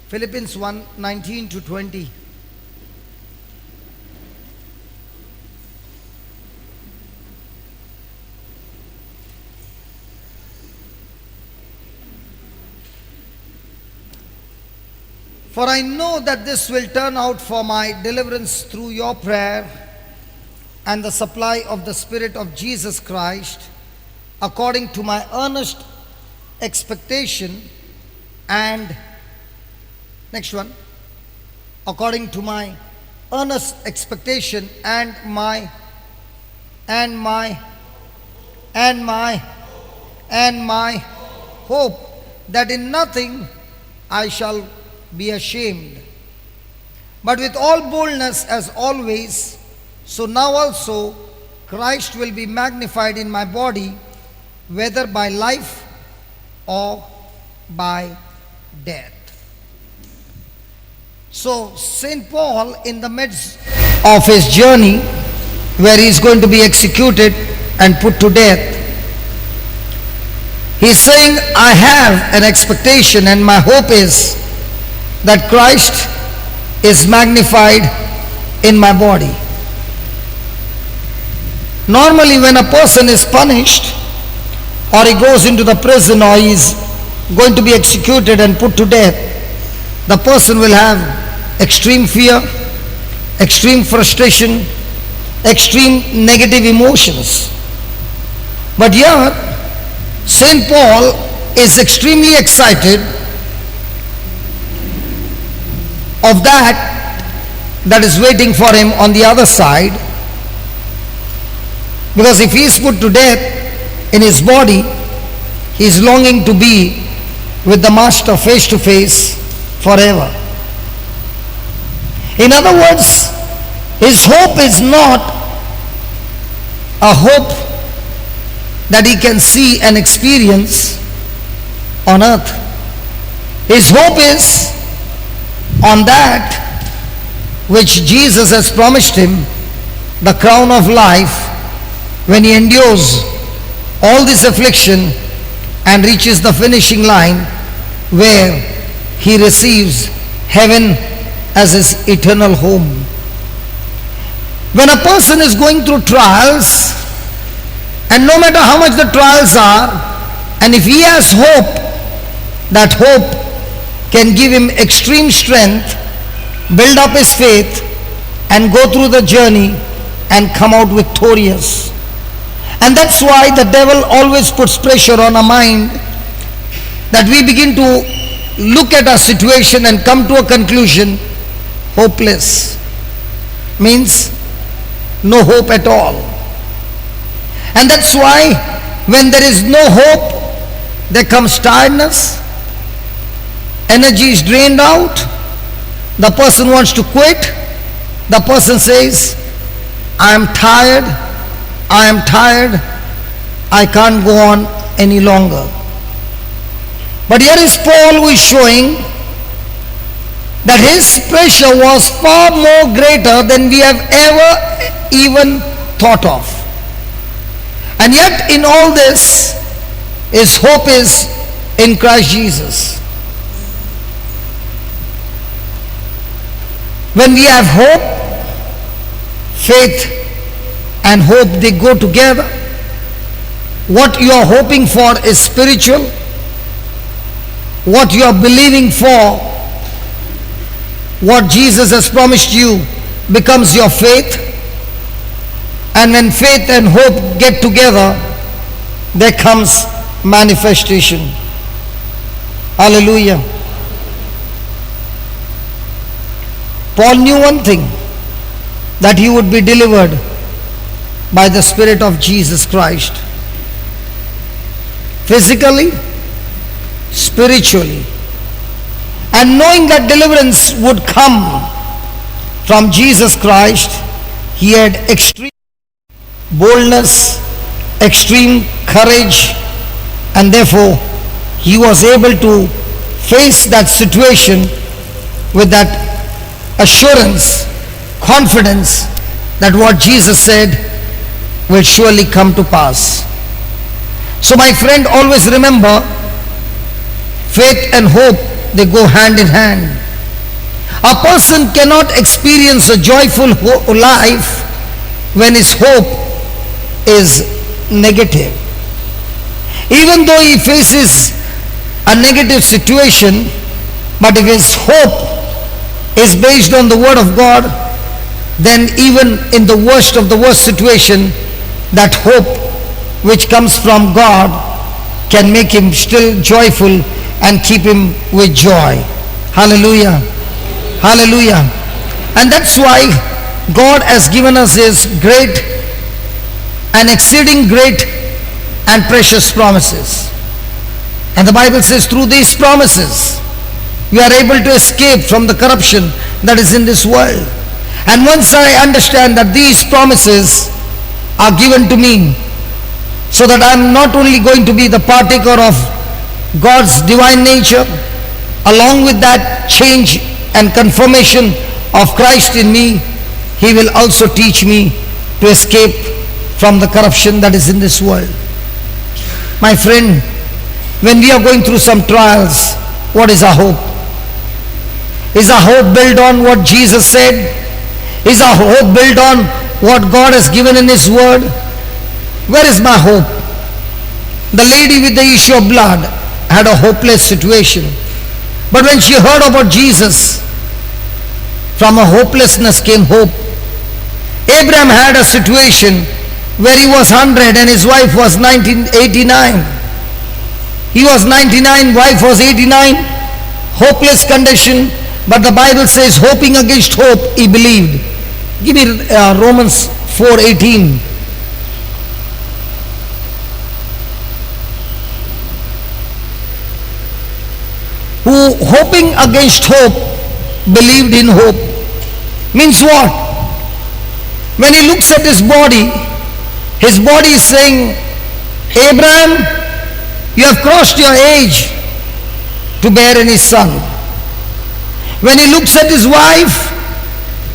Philippians 1:19 to 20. For I know that this will turn out for my deliverance through your prayer and the supply of the Spirit of Jesus Christ, according to my earnest expectation and next one, according to my earnest expectation and my hope, that in nothing I shall be ashamed, but with all boldness as always, so now also Christ will be magnified in my body, whether by life or by death. So St. Paul, in the midst of his journey where he is going to be executed and put to death, he is saying, I have an expectation and my hope is that Christ is magnified in my body. Normally when a person is punished, or he goes into the prison, or he is going to be executed and put to death, the person will have extreme fear, extreme frustration, extreme negative emotions. But here, St. Paul is extremely excited of that is waiting for him on the other side, because if he is put to death in his body, he is longing to be with the Master face to face forever. In other words, his hope is not a hope that he can see and experience on earth. His hope is on that which Jesus has promised him, the crown of life, when he endures all this affliction and reaches the finishing line where he receives heaven as his eternal home. When a person is going through trials, and no matter how much the trials are, and if he has hope, that hope can give him extreme strength, build up his faith, and go through the journey and come out victorious. And that's why the devil always puts pressure on our mind, that we begin to look at our situation and come to a conclusion, hopeless. Means no hope at all. And that's why when there is no hope, there comes tiredness, energy is drained out, the person wants to quit, the person says, I am tired, I can't go on any longer. But here is Paul who is showing that his pressure was far more greater than we have ever even thought of. And yet in all this, his hope is in Christ Jesus. When we have hope, faith and hope, they go together. What you are hoping for is spiritual. What you are believing for, what Jesus has promised you, becomes your faith. And when faith and hope get together, there comes manifestation. Hallelujah. Paul knew one thing, that he would be delivered by the Spirit of Jesus Christ. Physically, spiritually. And knowing that deliverance would come from Jesus Christ, he had extreme boldness, extreme courage, and therefore he was able to face that situation with that assurance, confidence that what Jesus said will surely come to pass. So my friend, always remember, faith and hope, they go hand in hand. A person cannot experience a joyful life when his hope is negative. Even though he faces a negative situation, but if his hope is based on the Word of God, then even in the worst of the worst situation, that hope which comes from God can make him still joyful and keep him with joy. Hallelujah. Hallelujah. And that's why God has given us His great and exceeding great and precious promises. And the Bible says through these promises, we are able to escape from the corruption that is in this world. And once I understand that these promises are given to me, so that I am not only going to be the partaker of God's divine nature, along with that change and confirmation of Christ in me, He will also teach me to escape from the corruption that is in this world. My friend, when we are going through some trials, what is our hope? Is our hope built on what Jesus said? Is our hope built on what God has given in His Word? Where is my hope? The lady with the issue of blood had a hopeless situation. But when she heard about Jesus, from a hopelessness came hope. Abraham had a situation where he was 100 and his wife was 89. He was 99, wife was 89. Hopeless condition, but the Bible says, hoping against hope, he believed. Give me Romans 4:18. Who hoping against hope believed in hope. Means what? When he looks at his body is saying, Abraham, you have crossed your age to bear any son. When he looks at his wife,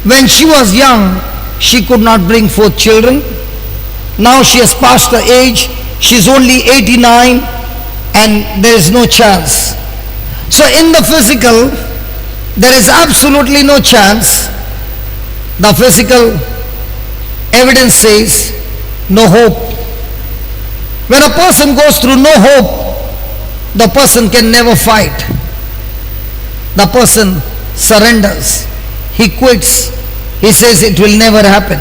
when she was young, she could not bring forth children. Now she has passed her age, she is only 89 and there is no chance. So in the physical, there is absolutely no chance. The physical evidence says no hope. When a person goes through no hope, the person can never fight. The person surrenders. He quits. He says it will never happen.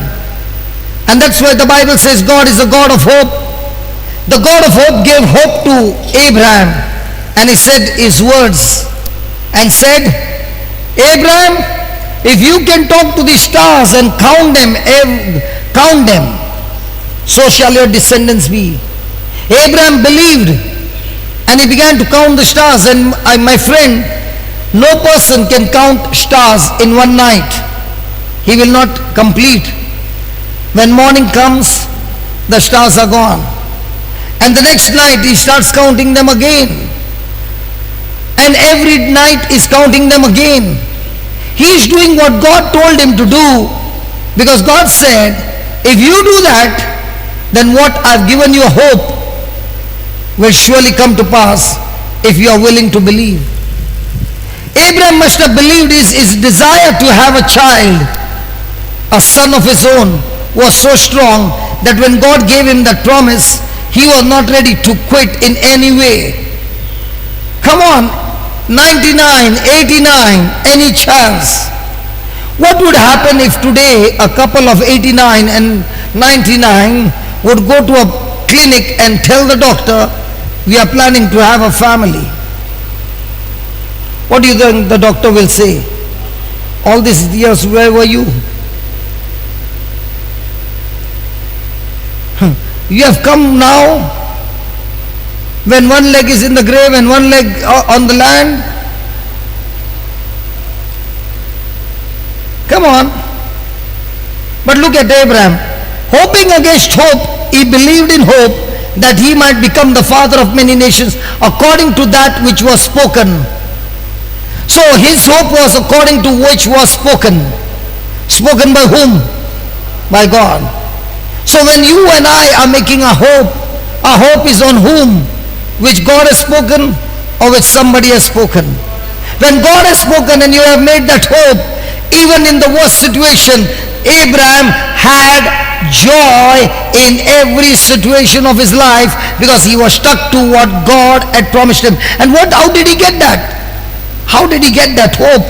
And that's why the Bible says God is a God of hope. The God of hope gave hope to Abraham. And he said his words and said, Abraham, if you can talk to the stars and count them, so shall your descendants be. Abraham believed and he began to count the stars. And my friend, no person can count stars in one night. He will not complete. When morning comes, the stars are gone. And the next night he starts counting them again. And every night is counting them again. He is doing what God told him to do, because God said, if you do that, then what I've given you hope will surely come to pass if you are willing to believe. Abraham must have believed his desire to have a child, a son of his own, was so strong that when God gave him that promise, he was not ready to quit in any way. Come on, 99, 89, any chance? What would happen if today a couple of 89 and 99 would go to a clinic and tell the doctor, we are planning to have a family? What do you think the doctor will say? All these years, where were you? You have come now when one leg is in the grave and one leg on the land. Come on. But look at Abraham. Hoping against hope, he believed in hope that he might become the father of many nations according to that which was spoken. So his hope was according to which was spoken. Spoken by whom? By God. So when you and I are making a hope is on whom? Which God has spoken or which somebody has spoken? When God has spoken and you have made that hope, even in the worst situation, Abraham had joy in every situation of his life because he was stuck to what God had promised him. And how did he get that? How did he get that hope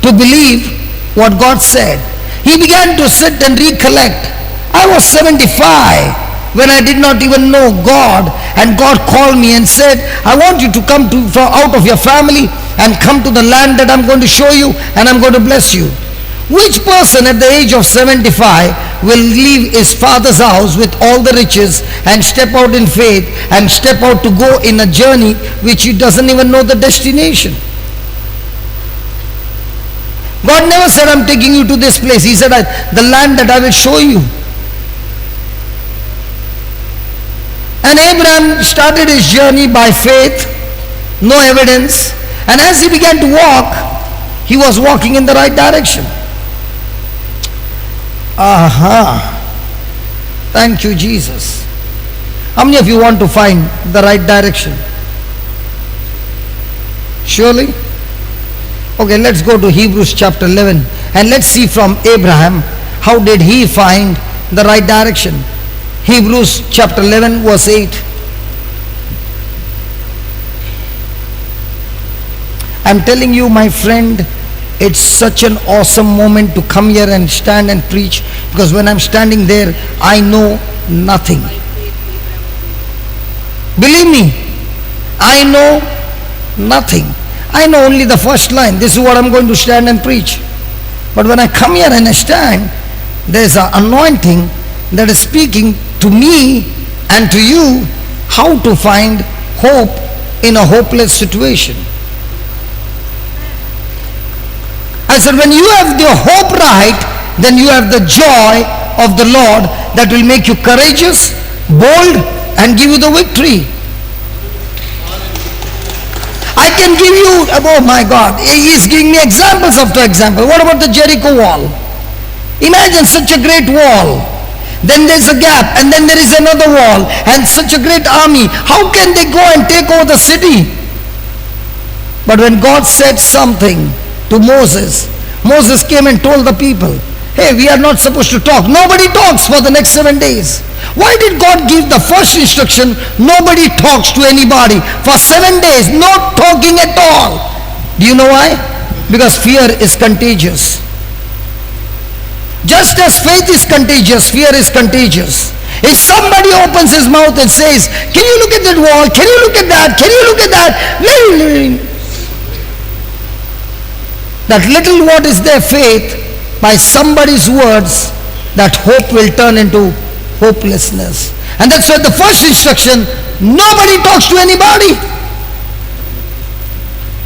to believe what God said? He began to sit and recollect. I was 75 when I did not even know God, and God called me and said, I want you to come from out of your family and come to the land that I'm going to show you, and I'm going to bless you. Which person at the age of 75 will leave his father's house with all the riches and step out in faith and step out to go in a journey which he doesn't even know the destination? God never said, I'm taking you to this place. He said, the land that I will show you. And Abraham started his journey by faith, no evidence. And as he began to walk, he was walking in the right direction. Thank you, Jesus. How many of you want to find the right direction? Surely? Okay, let's go to Hebrews chapter 11 and let's see from Abraham, how did he find the right direction? Hebrews chapter 11 verse 8. I'm telling you, my friend, it's such an awesome moment to come here and stand and preach, because when I'm standing there, I know nothing. Believe me, I know nothing. I know only the first line. This is what I'm going to stand and preach. But when I come here and I stand, there's an anointing that is speaking to me and to you how to find hope in a hopeless situation. I said, when you have the hope right, then you have the joy of the Lord that will make you courageous, bold, and give you the victory. I can give you, oh my God, he is giving me examples after example. What about the Jericho wall? Imagine such a great wall. Then there's a gap, and then there is another wall, and such a great army. How can they go and take over the city? But when God said something to Moses, Moses came and told the people, hey, we are not supposed to talk. Nobody talks for the next 7 days. Why did God give the first instruction, nobody talks to anybody? For 7 days, no talking at all. Do you know why? Because fear is contagious. Just as faith is contagious, fear is contagious. If somebody opens his mouth and says, can you look at that wall? Can you look at that? Can you look at that? That little what is their faith, by somebody's words, that hope will turn into hopelessness. And that's why the first instruction, nobody talks to anybody.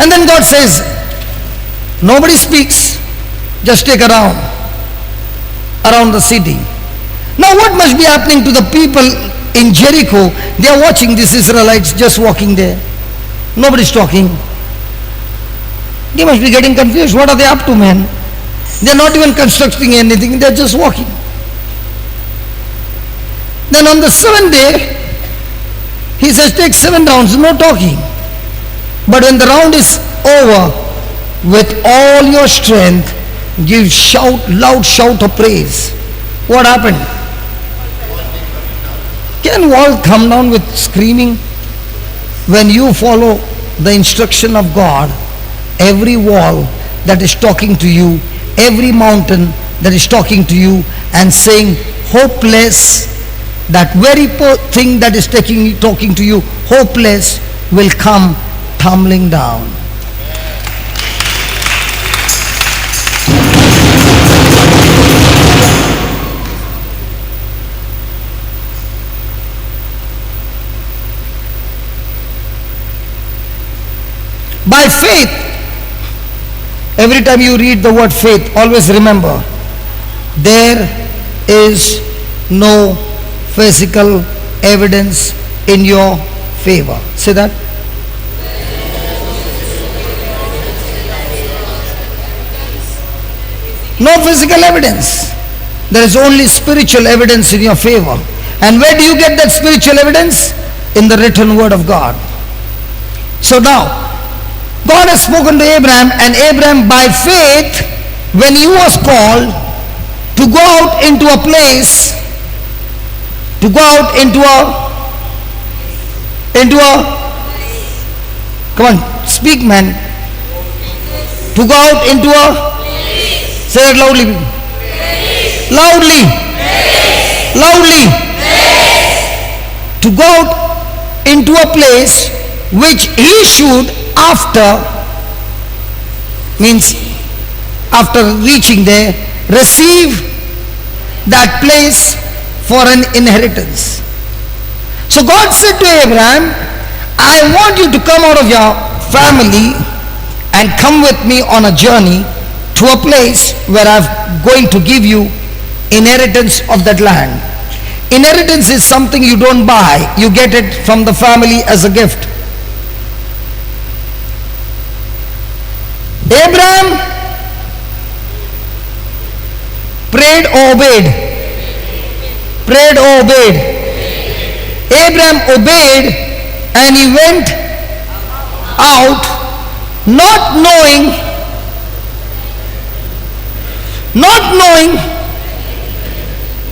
And then God says, nobody speaks, just take around the city. Now what must be happening to the people in Jericho? They are watching these Israelites just walking there. Nobody's talking. They must be getting confused. What are they up to, man? They're not even constructing anything. They're just walking. Then on the 7th day, he says, take 7 rounds, no talking. But when the round is over, with all your strength, give loud shout of praise. What happened? Can wall come down with screaming? When you follow the instruction of God, every wall that is talking to you, every mountain that is talking to you and saying hopeless, that very thing that is talking to you, hopeless, will come tumbling down. By faith, every time you read the word faith, always remember, there is no physical evidence in your favor. Say that. No physical evidence. There is only spiritual evidence in your favor. And where do you get that spiritual evidence? In the written word of God. So now, God has spoken to Abraham, and Abraham by faith, when he was called to go out into a place, to go out into a, come on, speak man, to go out into a, say it loudly, loudly, loudly, to go out into a place which he should after reaching there, receive that place for an inheritance. So God said to Abraham, I want you to come out of your family and come with me on a journey to a place where I'm going to give you inheritance of that land. Inheritance is something you don't buy, you get it from the family as a gift. Abraham prayed or obeyed? Prayed or obeyed? Abraham obeyed, and he went out not knowing,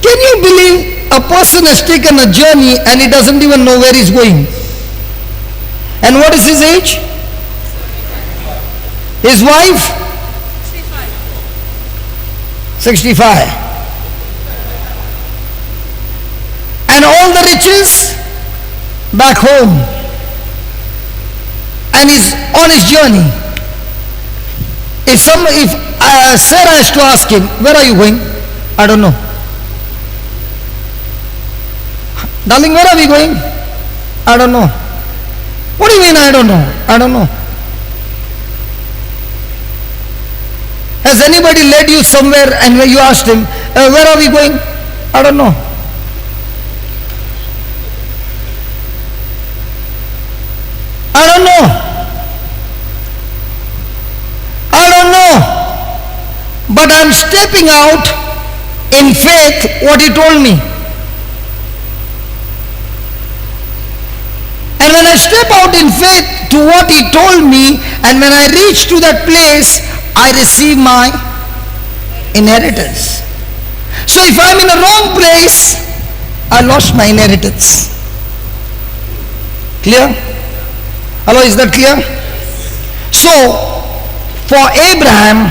can you believe a person has taken a journey and he doesn't even know where he's going? And what is his age? His wife? 65. And all the riches back home. And he's on his journey. If Sarah has to ask him, where are you going? I don't know. Darling, where are we going? I don't know. What do you mean I don't know? I don't know. Has anybody led you somewhere and where you asked him, where are we going? I don't know. I don't know. I don't know. But I'm stepping out in faith what he told me. And when I step out in faith to what he told me, and when I reach to that place, I receive my inheritance. So if I'm in a wrong place, I lost my inheritance. Clear? Hello, is that clear? So, for Abraham,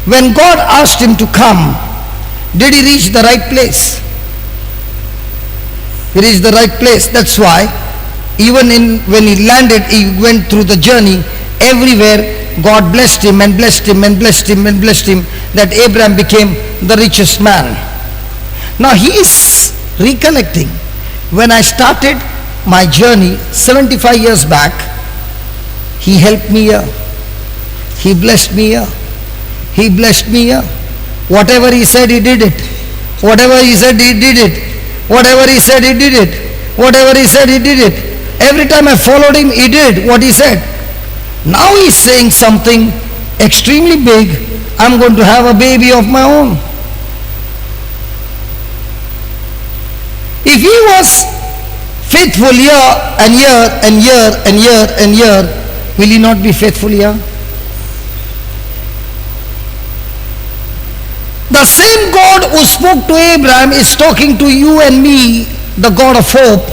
when God asked him to come, did he reach the right place? He reached the right place. That's why even when he landed, he went through the journey. Everywhere God blessed him and blessed him and blessed him and blessed him, that Abraham became the richest man. Now he is recollecting, when I started my journey 75 years back, he helped me here. He blessed me here. He blessed me here. Whatever he said, he did it. Whatever he said, he did it. Whatever he said, he did it. Whatever he said, he did it. Every time I followed him, he did what he said. Now he's saying something extremely big. I'm going to have a baby of my own. If he was faithful year and year and year and year and year, will he not be faithful here? The same God who spoke to Abraham is talking to you and me, the God of hope,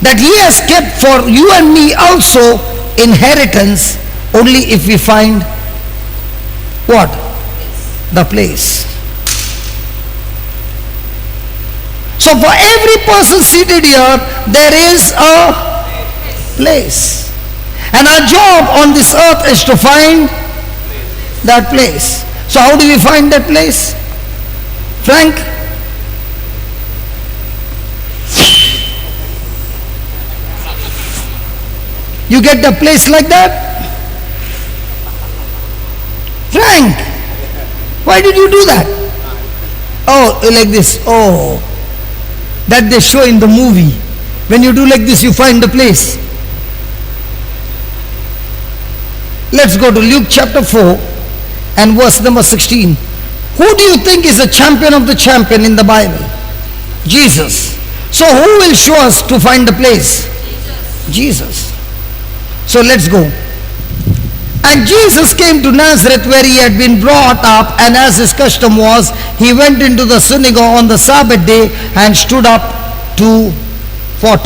that he has kept for you and me also inheritance, only if we find what? The place. So for every person seated here, there is a place. And our job on this earth is to find that place. So how do we find that place? Frank? You get the place like that? Frank, why did you do that? Oh, like this. Oh, that they show in the movie. When you do like this, you find the place. Let's go to Luke chapter 4 and verse number 16. Who do you think is the champion of the champion in the Bible? Jesus. So who will show us to find the place? Jesus. So let's go. And Jesus came to Nazareth where he had been brought up, and as his custom was, he went into the synagogue on the Sabbath day and stood up to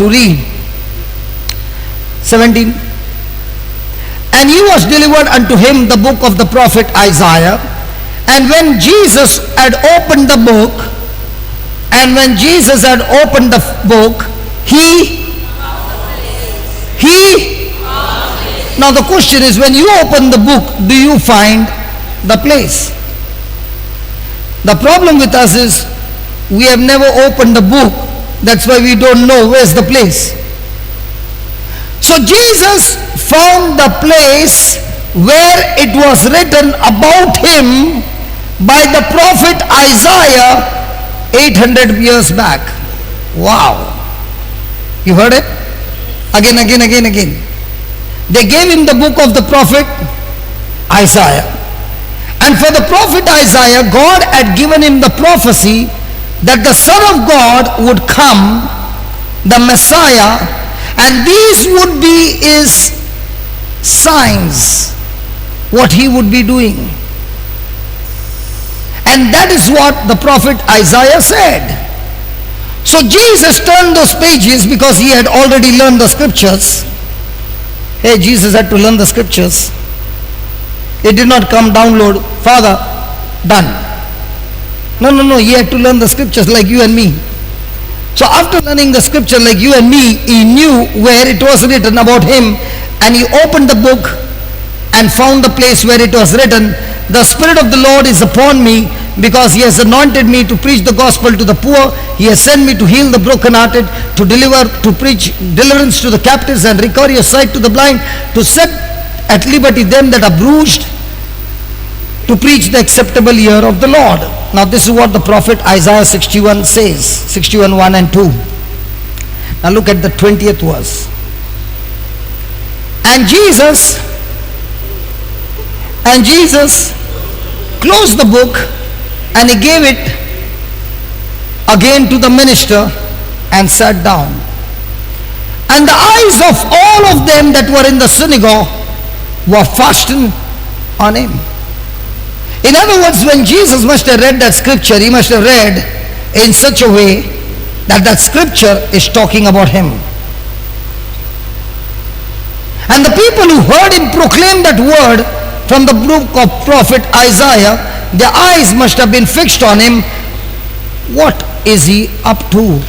read. 17. And he was delivered unto him the book of the prophet Isaiah. And when Jesus had opened the book, he now the question is, when you open the book, do you find the place? The problem with us is we have never opened the book. That's why we don't know where's the place. So Jesus found the place where it was written about him by the prophet Isaiah 800 years back. Wow. You heard it? Again. They gave him the book of the prophet Isaiah. And for the prophet Isaiah, God had given him the prophecy that the Son of God would come, the Messiah, and these would be his signs, what he would be doing. And that is what the prophet Isaiah said. So Jesus turned those pages because he had already learned the scriptures. Hey, Jesus had to learn the scriptures. It did not come download, Father, done. No, he had to learn the scriptures like you and me. So after learning the scripture like you and me, he knew where it was written about him, and he opened the book and found the place where it was written, the Spirit of the Lord is upon me, because he has anointed me to preach the gospel to the poor. He has sent me to heal the brokenhearted, to preach deliverance to the captives, and recover your sight to the blind, to set at liberty them that are bruised, to preach the acceptable year of the Lord. Now this is what the prophet Isaiah 61 says, 61 1 and 2. Now look at the 20th verse. And Jesus closed the book, and he gave it again to the minister and sat down. And the eyes of all of them that were in the synagogue were fastened on him. In other words, when Jesus must have read that scripture, he must have read in such a way that that scripture is talking about him. And the people who heard him proclaim that word from the book of prophet Isaiah, their eyes must have been fixed on him. What is he up to?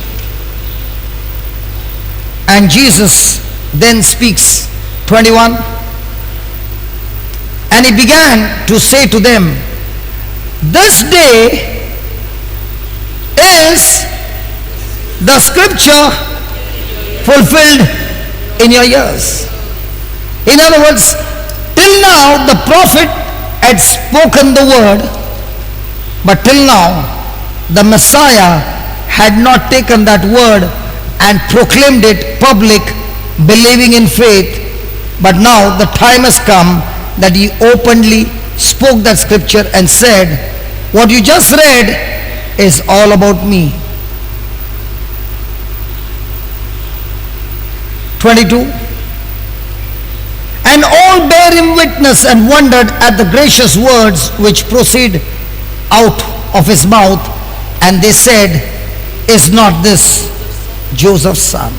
And Jesus then speaks, 21. And he began to say to them, this day is the scripture fulfilled in your ears. In other words, till now the prophet had spoken the word, but till now the Messiah had not taken that word and proclaimed it public, believing in faith. But now the time has come that he openly spoke that scripture and said, what you just read is all about me. 22. And all bare him witness and wondered at the gracious words which proceed out of his mouth. And they said, is not this Joseph's son?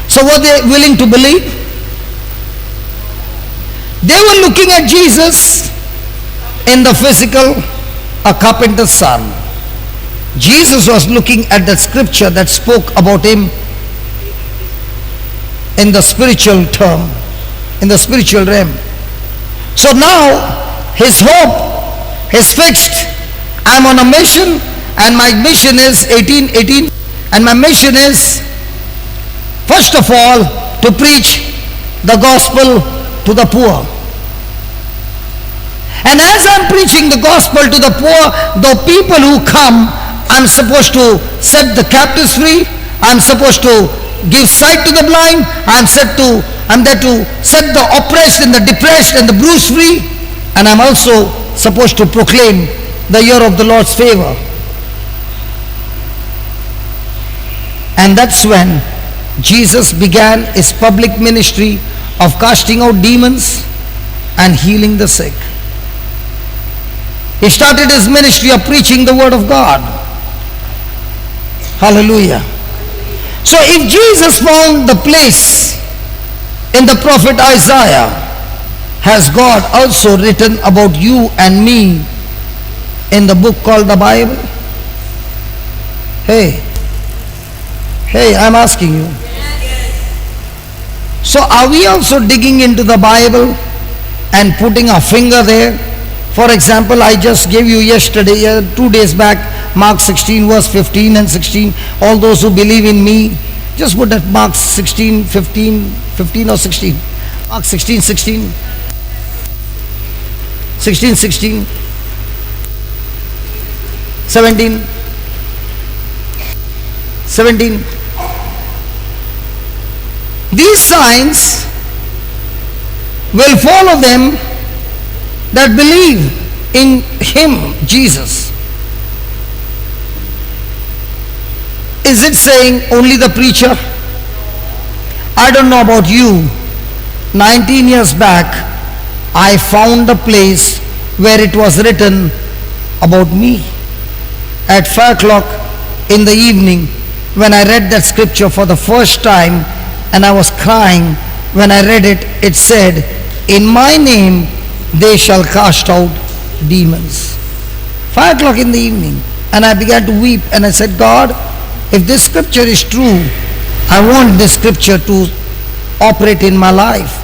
So were they willing to believe? They were looking at Jesus in the physical, a carpenter's son. Jesus was looking at the scripture that spoke about him in the spiritual term, in the spiritual realm. So now his hope is fixed. I'm on a mission, and my mission is 18, and my mission is first of all to preach the gospel to the poor. And as I'm preaching the gospel to the poor, the people who come, I'm supposed to set the captives free. I'm supposed to give sight to the blind. I'm there to set the oppressed and the depressed and the bruised free. And I'm also supposed to proclaim the year of the Lord's favor. And that's when Jesus began his public ministry of casting out demons and healing the sick. He started his ministry of preaching the word of God. Hallelujah. So if Jesus found the place in the prophet Isaiah, has God also written about you and me in the book called the Bible? Hey, I'm asking you. So are we also digging into the Bible and putting our finger there? For example, I just gave you yesterday, 2 days back, Mark 16 verse 15 and 16. All those who believe in me, just put that Mark 16, 15 or 16. Mark 16, 16. 16, 16. 17. 17. These signs will follow them that believe in him, Jesus. Is it saying only the preacher? I don't know about you. 19 years back, I found a place where it was written about me. At 5 o'clock in the evening, when I read that scripture for the first time, and I was crying when I read it, it said, in my name they shall cast out demons. 5 o'clock in the evening, and I began to weep, and I said, God, if this scripture is true, I want this scripture to operate in my life.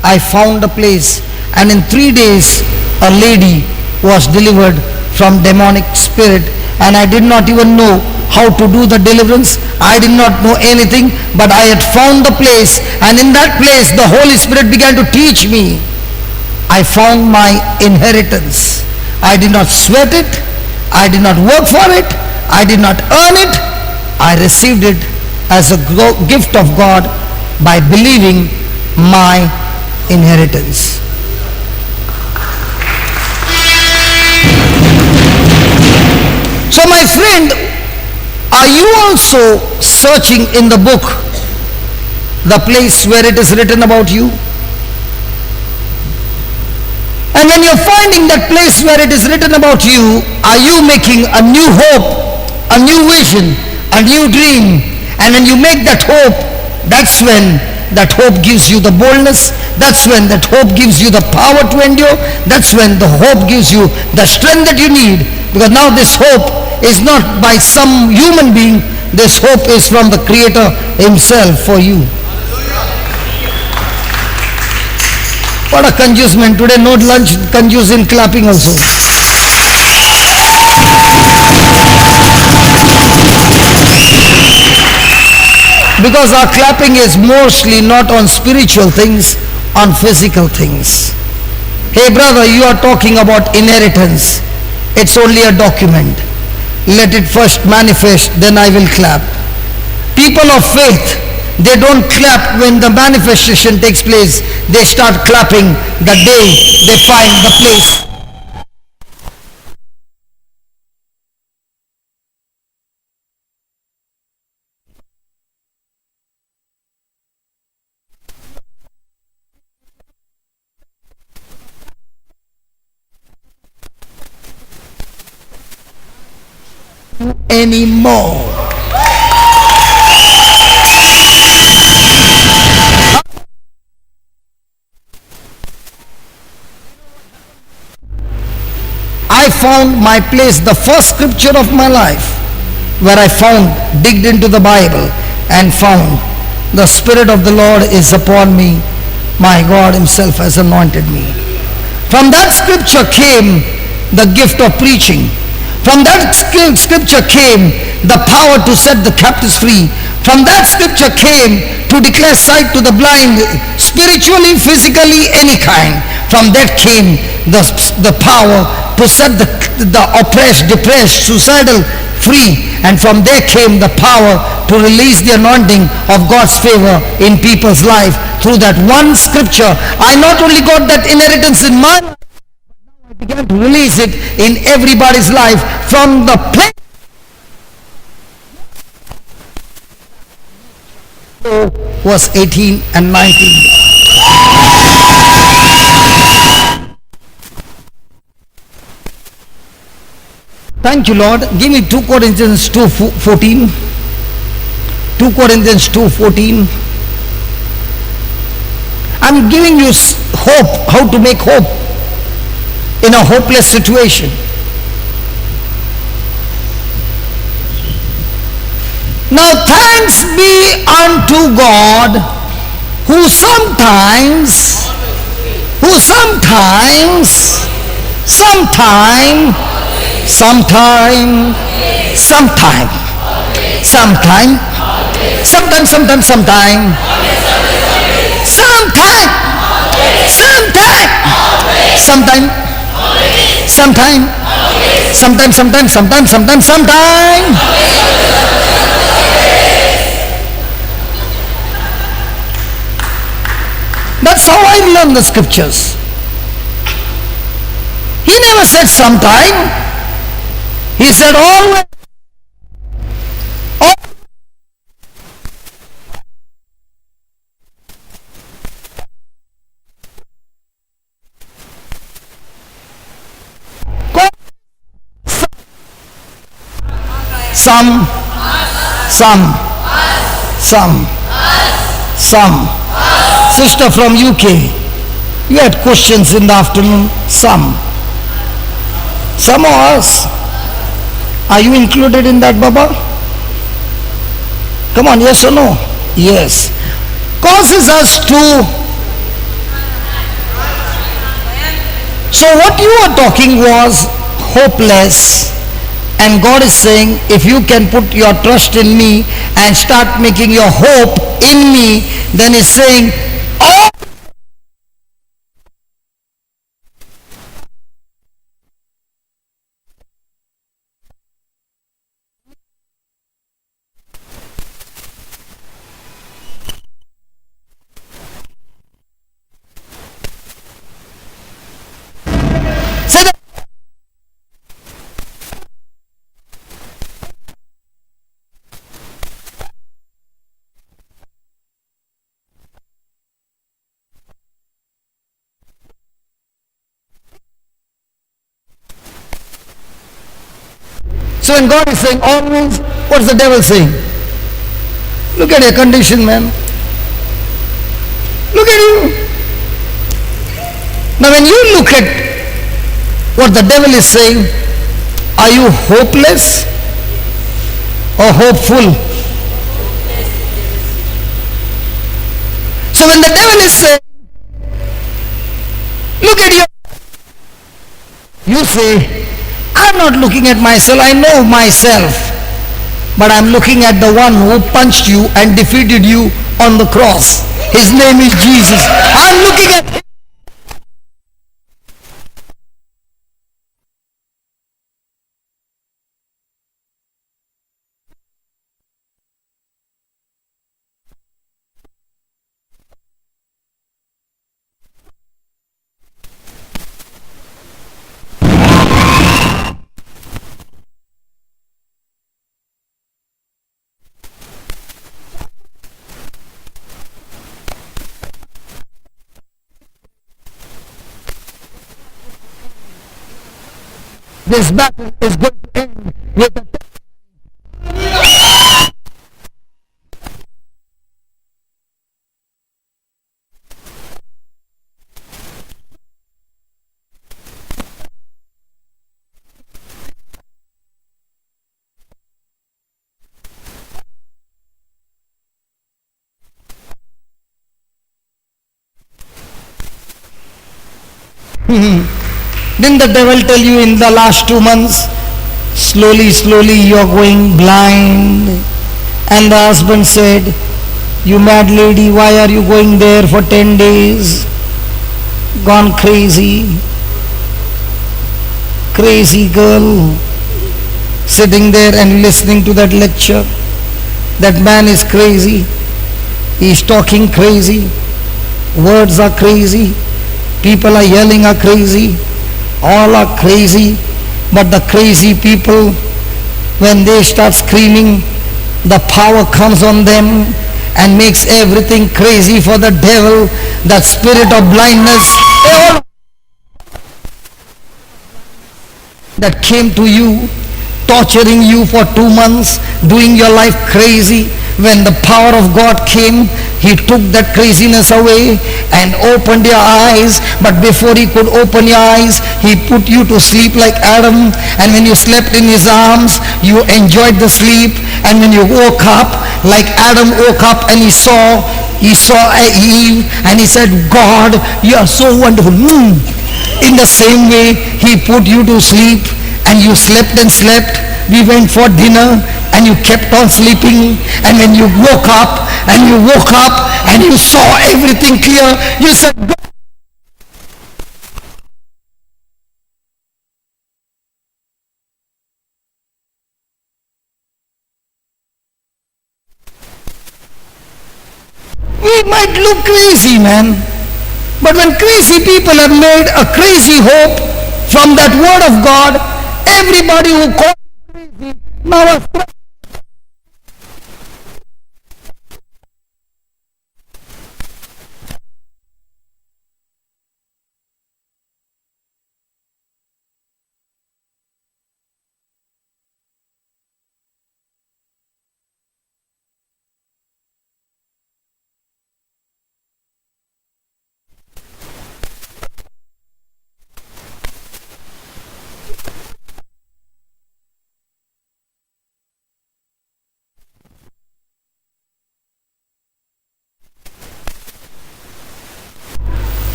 I found a place, and in 3 days a lady was delivered from demonic spirit, and I did not even know how to do the deliverance. I did not know anything, but I had found the place, and in that place the Holy Spirit began to teach me. I found my inheritance. I did not sweat it, I did not work for it, I did not earn it. I received it as a gift of God by believing my inheritance. So my friend, are you also searching in the book the place where it is written about you? And when you're finding that place where it is written about you, are you making a new hope, a new vision, a new dream? And when you make that hope, that's when that hope gives you the boldness, that's when that hope gives you the power to endure, that's when the hope gives you the strength that you need. Because now this hope is not by some human being, this hope is from the Creator himself for you. What a conjuice man, today no lunch, conjuice in clapping also. Because our clapping is mostly not on spiritual things, on physical things. Hey brother, you are talking about inheritance. It's only a document. Let it first manifest, then I will clap. People of faith, they don't clap when the manifestation takes place. They start clapping the day they find the place. Anymore. I found my place, the first scripture of my life, where I digged into the Bible and found the Spirit of the Lord is upon me. My God himself has anointed me. From that scripture came the gift of preaching. From that scripture came the power to set the captives free. From that scripture came to declare sight to the blind, spiritually, physically, any kind. From that came the power to set the oppressed, depressed, suicidal free. And from there came the power to release the anointing of God's favor in people's life. Through that one scripture, I not only got that inheritance in my life, I began to release it in everybody's life from the place. Was 18 and 19. Thank you, Lord. Give me 2 Corinthians 2:14. 2 Corinthians 2:14. I'm giving you hope, how to make hope in a hopeless situation. Now thanks be unto God who sometimes, sometime, sometime, sometime, sometime. That's how I learn the scriptures. He never said sometime. He said always. Some. Sister from UK, you had questions in the afternoon. Some of us. Are you included in that, Baba? Come on, yes or no? Yes. Causes us to. So what you were talking was hopeless. And God is saying, if you can put your trust in me and start making your hope in me, then He's saying, all say that. So when God is saying always, what's the devil saying? Look at your condition, man. Look at you. Now when you look at what the devil is saying, are you hopeless or hopeful? So when the devil is saying, look at you, you say, I'm not looking at myself, I know myself, but I'm looking at the one who punched you and defeated you on the cross. His name is Jesus. I'm looking at him. This battle is going to end with a Didn't the devil tell you in the last 2 months, slowly you're going blind? And the husband said, you mad lady, why are you going there for 10 days? Gone crazy. Crazy girl, sitting there and listening to that lecture. That man is crazy. He's talking crazy. Words are crazy. People are yelling are crazy. All are crazy. But the crazy people, when they start screaming, the power comes on them and makes everything crazy for the devil. That spirit of blindness that came to you, torturing you for 2 months, doing your life crazy. When the power of God came, He took that craziness away and opened your eyes. But before He could open your eyes, He put you to sleep like Adam. And when you slept in His arms, you enjoyed the sleep. And when you woke up, like Adam woke up and he saw Eve, and he said, God, you are so wonderful. In the same way, He put you to sleep, and you slept and slept. We went for dinner and you kept on sleeping, and when you woke up and you saw everything clear, you said, God. We might look crazy, man, but when crazy people have made a crazy hope from that word of God, everybody who calls crazy now has.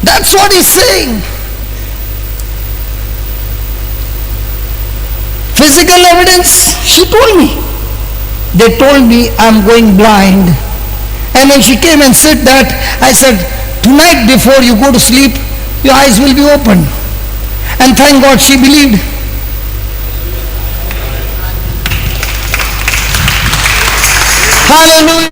That's what He's saying. Physical evidence, she told me. They told me I'm going blind. And when she came and said that, I said, tonight before you go to sleep, your eyes will be open. And thank God she believed. Hallelujah.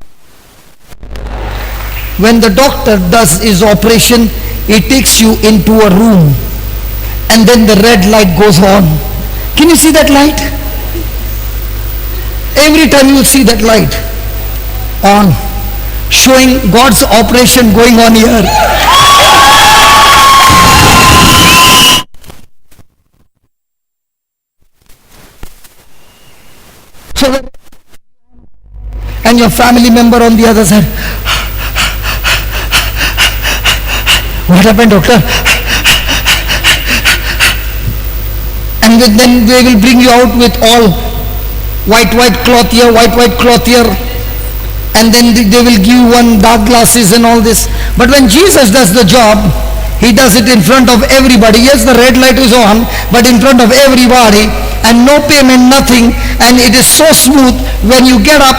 When the doctor does his operation, he takes you into a room, and then the red light goes on. Can you see that light? Every time you see that light on, showing God's operation going on here. So and your family member on the other side. What happened, doctor? And then they will bring you out with all white cloth here, white cloth here. And then they will give you one dark glasses and all this. But when Jesus does the job, He does it in front of everybody. Yes, the red light is on, but in front of everybody, and no payment, nothing. And it is so smooth. When you get up,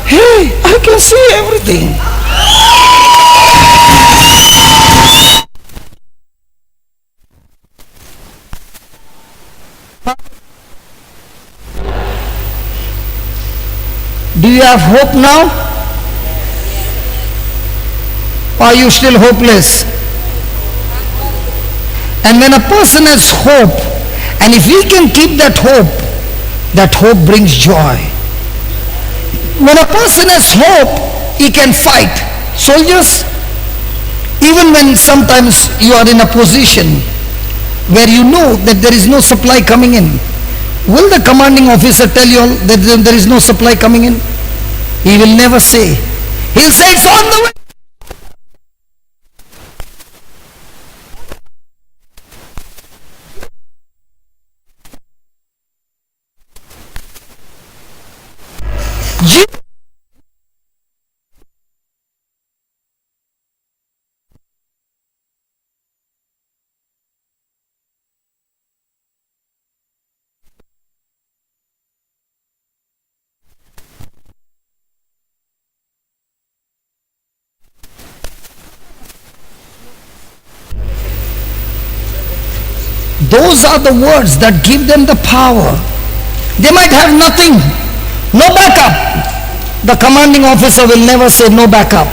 hey, I can see everything. Do you have hope now? Or are you still hopeless? And when a person has hope, and if he can keep that hope brings joy. When a person has hope, he can fight. Soldiers, even when sometimes you are in a position where you know that there is no supply coming in, will the commanding officer tell you that there is no supply coming in? He will never say. He'll say it's on the way. Those are the words that give them the power. They might have nothing, no backup. The commanding officer will never say no backup.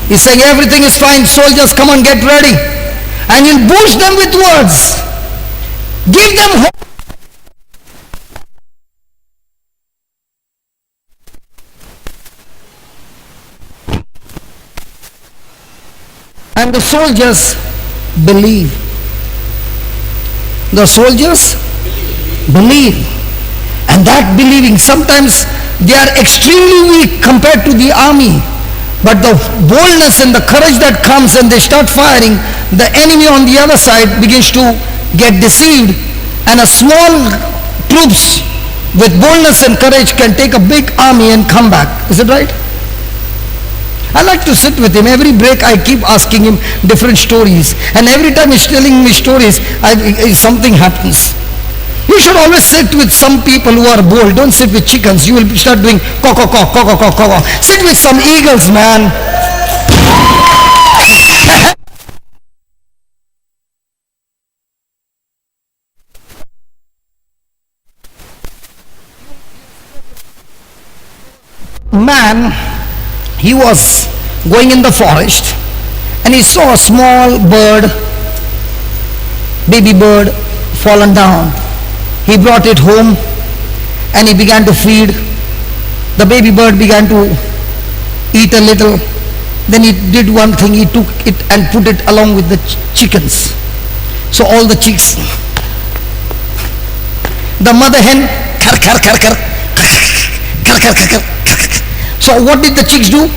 He's saying everything is fine, soldiers come on, get ready. And he'll boost them with words. Give them hope. And the soldiers believe. The soldiers believe. And that believing, sometimes they are extremely weak compared to the army. But the boldness and the courage that comes and they start firing, the enemy on the other side begins to get deceived, and a small troops with boldness and courage can take a big army and come back. Is it right? I like to sit with him. Every break I keep asking him different stories. And every time he's telling me stories, something happens. You should always sit with some people who are bold. Don't sit with chickens. You will start doing cock, cock, cock, cock, cock, cock. Sit with some eagles, man. Man, he was going in the forest and he saw a small bird, baby bird, fallen down. He brought it home and he began to feed. The baby bird began to eat a little. Then he did one thing, he took it and put it along with the chickens. So all the chicks, the mother hen, kar, kar, kar, kar, kar, kar, kar, kar. So what did the chicks do?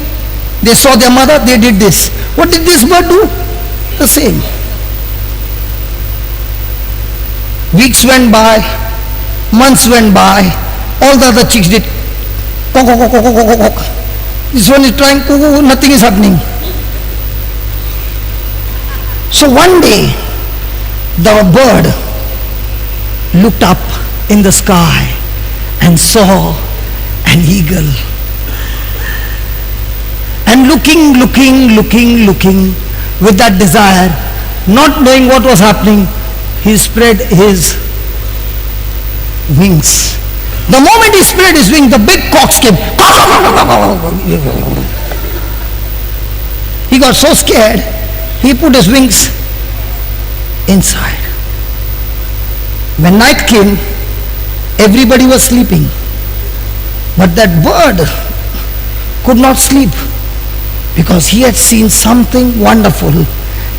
They saw their mother, they did this. What did this bird do? The same. Weeks went by, months went by, all the other chicks did cock, cock, cock, cock, cock. This one is trying, nothing is happening. So one day, the bird looked up in the sky and saw an eagle. And looking with that desire, not knowing what was happening, he spread his wings. The moment he spread his wings, the big cocks came. He got so scared, he put his wings inside. When night came, everybody was sleeping. But that bird could not sleep, because he had seen something wonderful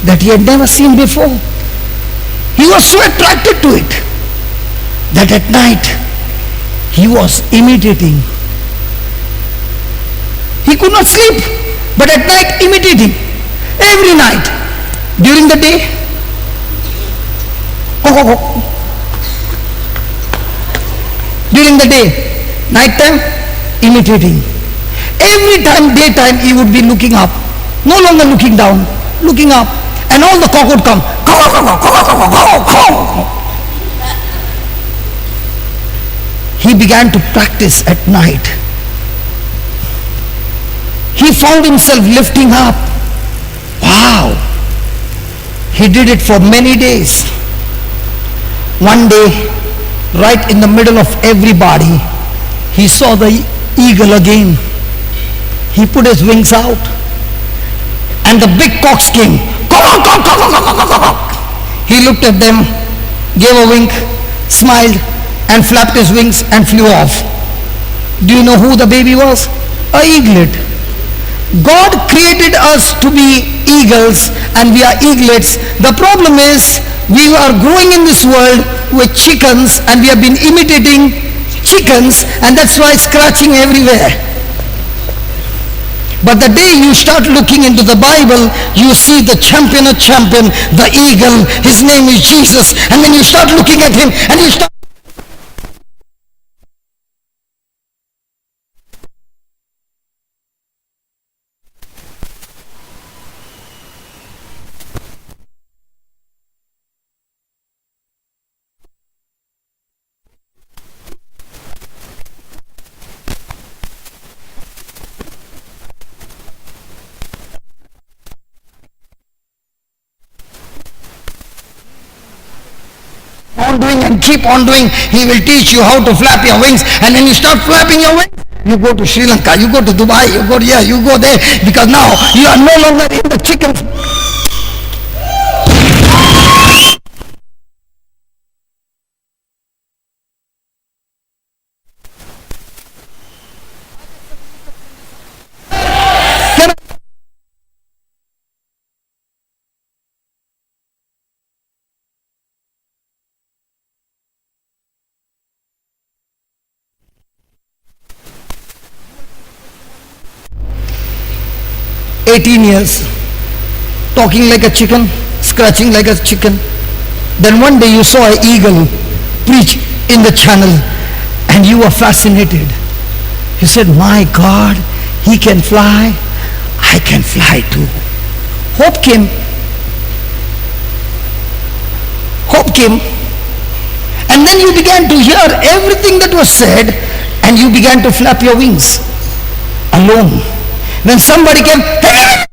that he had never seen before. He was so attracted to it that at night he was imitating. He could not sleep, but at night imitating. Every night. During the day, during the day, night time, imitating. Every time, daytime, he would be looking up, no longer looking down, looking up, and all the cock would come. He began to practice at night. He found himself lifting up. Wow! He did it for many days. One day, right in the middle of everybody, he saw the eagle again. He put his wings out and the big cocks came. He looked at them, gave a wink, smiled and flapped his wings and flew off. Do you know who the baby was? An eaglet. God created us to be eagles and we are eaglets. The problem is we are growing in this world with chickens and we have been imitating chickens, and that's why scratching everywhere. But the day you start looking into the Bible, you see the champion of champion, the eagle. His name is Jesus. And then you start looking at him and you start on doing and keep on doing. He will teach you how to flap your wings, and when you start flapping your wings, you go to Sri Lanka, you go to Dubai, you go here, you go there, because now you are no longer in the chicken 18 years, talking like a chicken, scratching like a chicken. Then one day you saw an eagle preach in the channel and you were fascinated. You said, my God, he can fly, I can fly too. Hope came. Hope came. And then you began to hear everything that was said and you began to flap your wings alone. When somebody came, hey!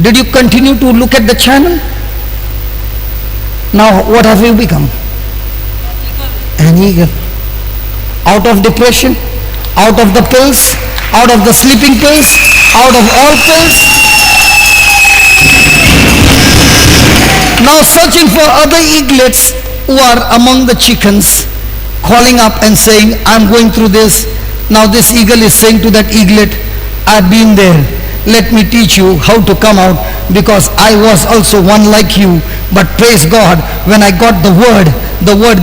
Did you continue to look at the channel? Now what have you become? An eagle. Out of depression, out of the pills, out of the sleeping pills, out of all pills. Now searching for other eaglets who are among the chickens, calling up and saying, I'm going through this. Now this eagle is saying to that eaglet, I've been there. Let me teach you how to come out, because I was also one like you. But praise God, when I got the word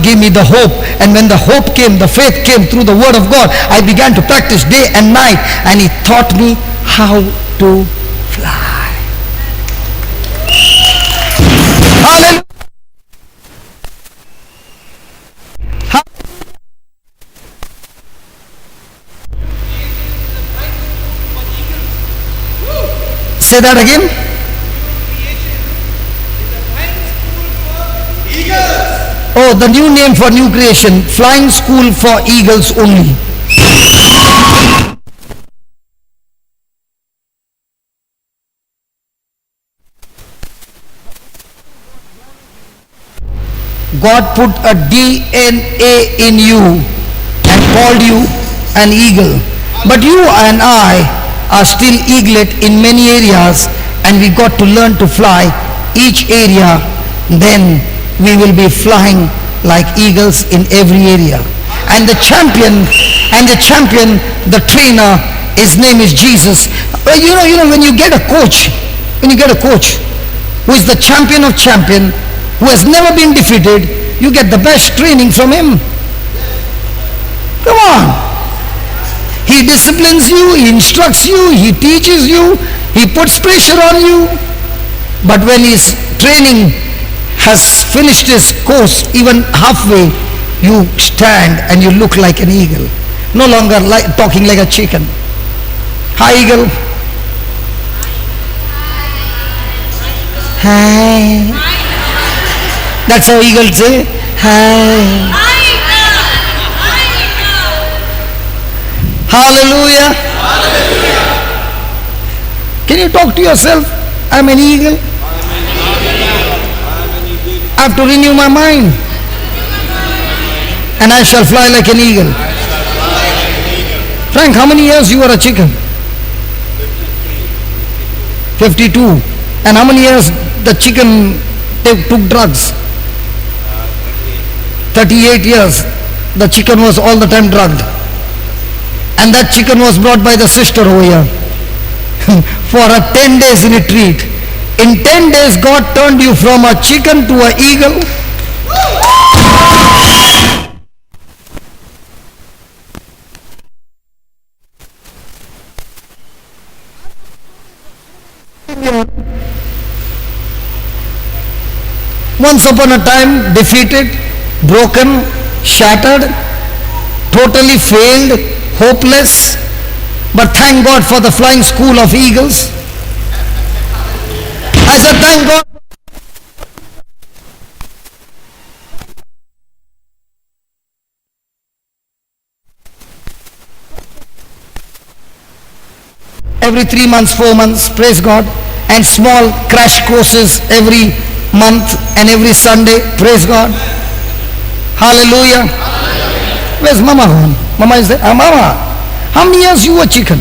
gave me the hope. And when the hope came, the faith came through the word of God, I began to practice day and night, and he taught me how to fly. Hallelujah. Say that again. Oh, the new name for new creation, Flying School for Eagles only. God put a DNA in you and called you an eagle. But you and I are still eaglet in many areas, and we got to learn to fly each area. Then we will be flying like eagles in every area. And the champion, the trainer, his name is Jesus. You know, when you get a coach who is the champion of champion, who has never been defeated, you get the best training from him. Come on. He disciplines you, he instructs you, he teaches you, he puts pressure on you. But when his training has finished his course, even halfway, you stand and you look like an eagle. No longer talking like a chicken. Hi, eagle. Hi. That's how eagles say. Hi. Hallelujah. Hallelujah. Can you talk to yourself? I'm an eagle. I have to renew my mind. And I shall fly like an eagle. Frank, how many years you were a chicken? 52. And how many years the chicken took drugs? 38 years. The chicken was all the time drugged. And that chicken was brought by the sister over here for a 10 days retreat. In 10 days, God turned you from a chicken to an eagle. Once upon a time, defeated, broken, shattered, totally failed, hopeless. But thank God for the flying school of eagles. I said, thank God. Every 3 months, 4 months, praise God. And small crash courses every month and every Sunday, praise God. Hallelujah. Where's Mama gone? Mama is there. Mama, how many years you were chicken?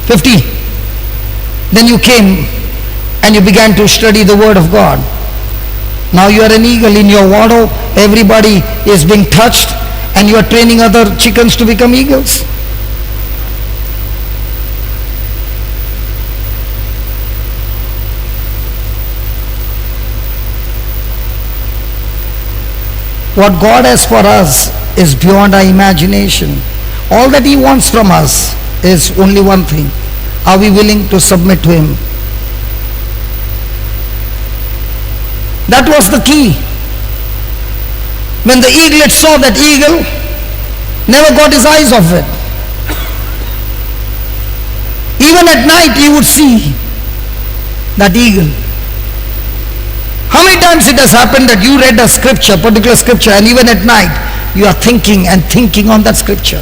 50. Then you came and you began to study the word of God. Now you are an eagle in your wado. Everybody is being touched and you are training other chickens to become eagles. What God has for us is beyond our imagination. All that He wants from us is only one thing. Are we willing to submit to Him? That was the key. When the eaglet saw that eagle, never got his eyes off it. Even at night he would see that eagle. How many times it has happened that you read a scripture, particular scripture, and even at night you are thinking and thinking on that scripture.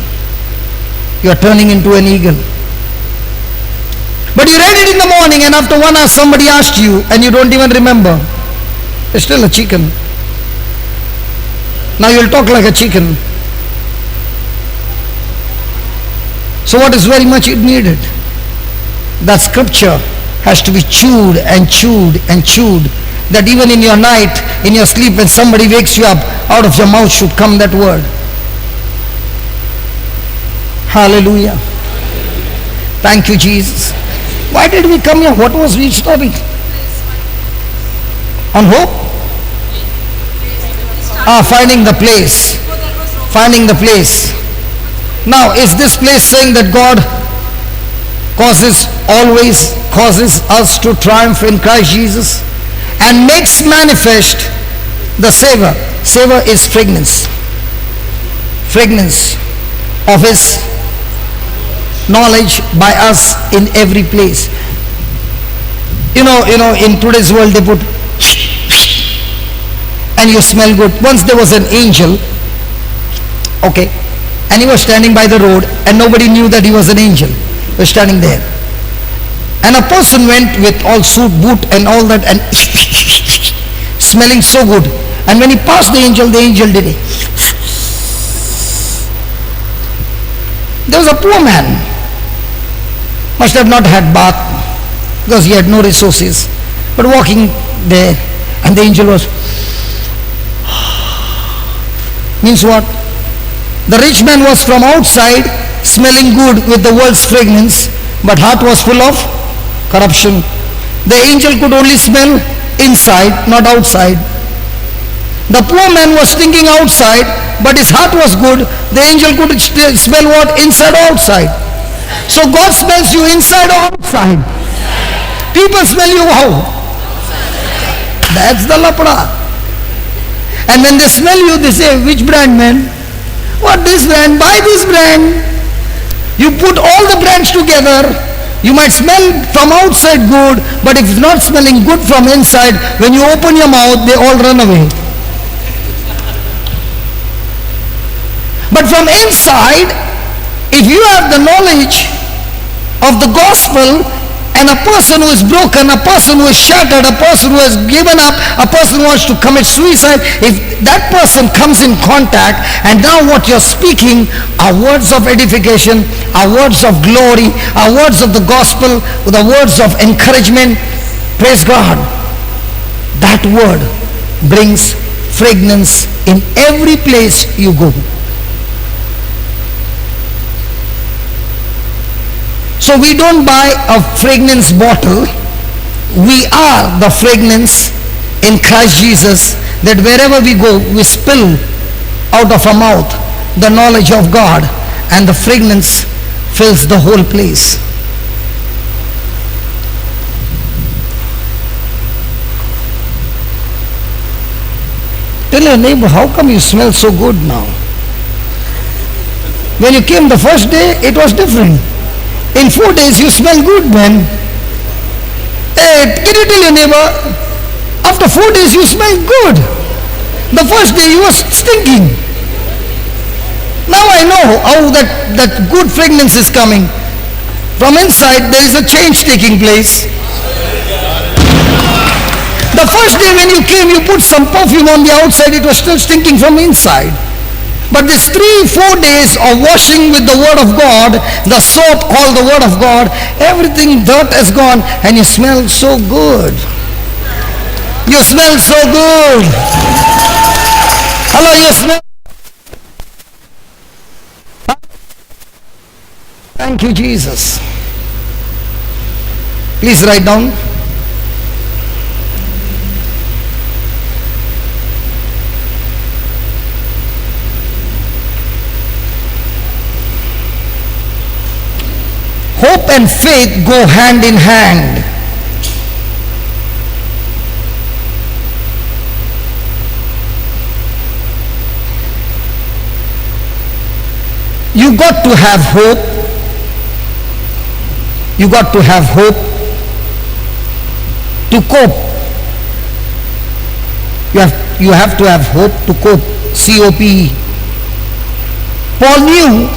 You are turning into an eagle. But you read it in the morning and after 1 hour somebody asked you and you don't even remember. It's still a chicken. Now you'll talk like a chicken. So what is very much needed? That scripture has to be chewed and chewed and chewed. That even in your night, in your sleep, when somebody wakes you up, out of your mouth should come that word. Hallelujah. Thank you, Jesus. Why did we come here? What was we studying? On hope? Finding the place. Finding the place. Now, is this place saying that God always causes us to triumph in Christ Jesus and makes manifest the savor? Savor is fragrance. Fragrance of His knowledge by us in every place. You know, in today's world they put and you smell good. Once there was an angel, okay, and he was standing by the road and nobody knew that he was an angel. He was standing there. And a person went with all suit, boot and all that and smelling so good. And when he passed the angel did it. There was a poor man. Must have not had bath because he had no resources. But walking there and the angel was means what? The rich man was from outside smelling good with the world's fragrance, but heart was full of corruption. The angel could only smell inside, not outside. The poor man was thinking outside, but his heart was good. The angel could smell what? Inside or outside. So God smells you inside or outside. People smell you how? That's the lapra. And when they smell you, they say, which brand, man? What, this brand? Buy this brand. You put all the brands together. You might smell from outside good, but if it's not smelling good from inside, when you open your mouth, they all run away. But from inside, if you have the knowledge of the gospel, and a person who is broken, a person who is shattered, a person who has given up, a person who wants to commit suicide, if that person comes in contact and now what you're speaking are words of edification, are words of glory, are words of the gospel, the words of encouragement, praise God. That word brings fragrance in every place you go. So we don't buy a fragrance bottle. We are the fragrance in Christ Jesus, that wherever we go, we spill out of our mouth the knowledge of God, and the fragrance fills the whole place. Tell your neighbor, how come you smell so good now? When you came the first day, it was different. In 4 days you smell good, man. Hey, can you tell your neighbor, after 4 days you smell good. The first day you were stinking. Now I know how that good fragrance is coming. From inside there is a change taking place. The first day when you came, you put some perfume on the outside, it was still stinking from inside. But this 3-4 days of washing with the Word of God, the soap called the Word of God, everything, dirt has gone and you smell so good. You smell so good. Hello, you smell. Thank you, Jesus. Please write down. and faith go hand in hand. You got to have hope. You got to have hope to cope. You have to have hope to cope. C-O-P-E. Paul knew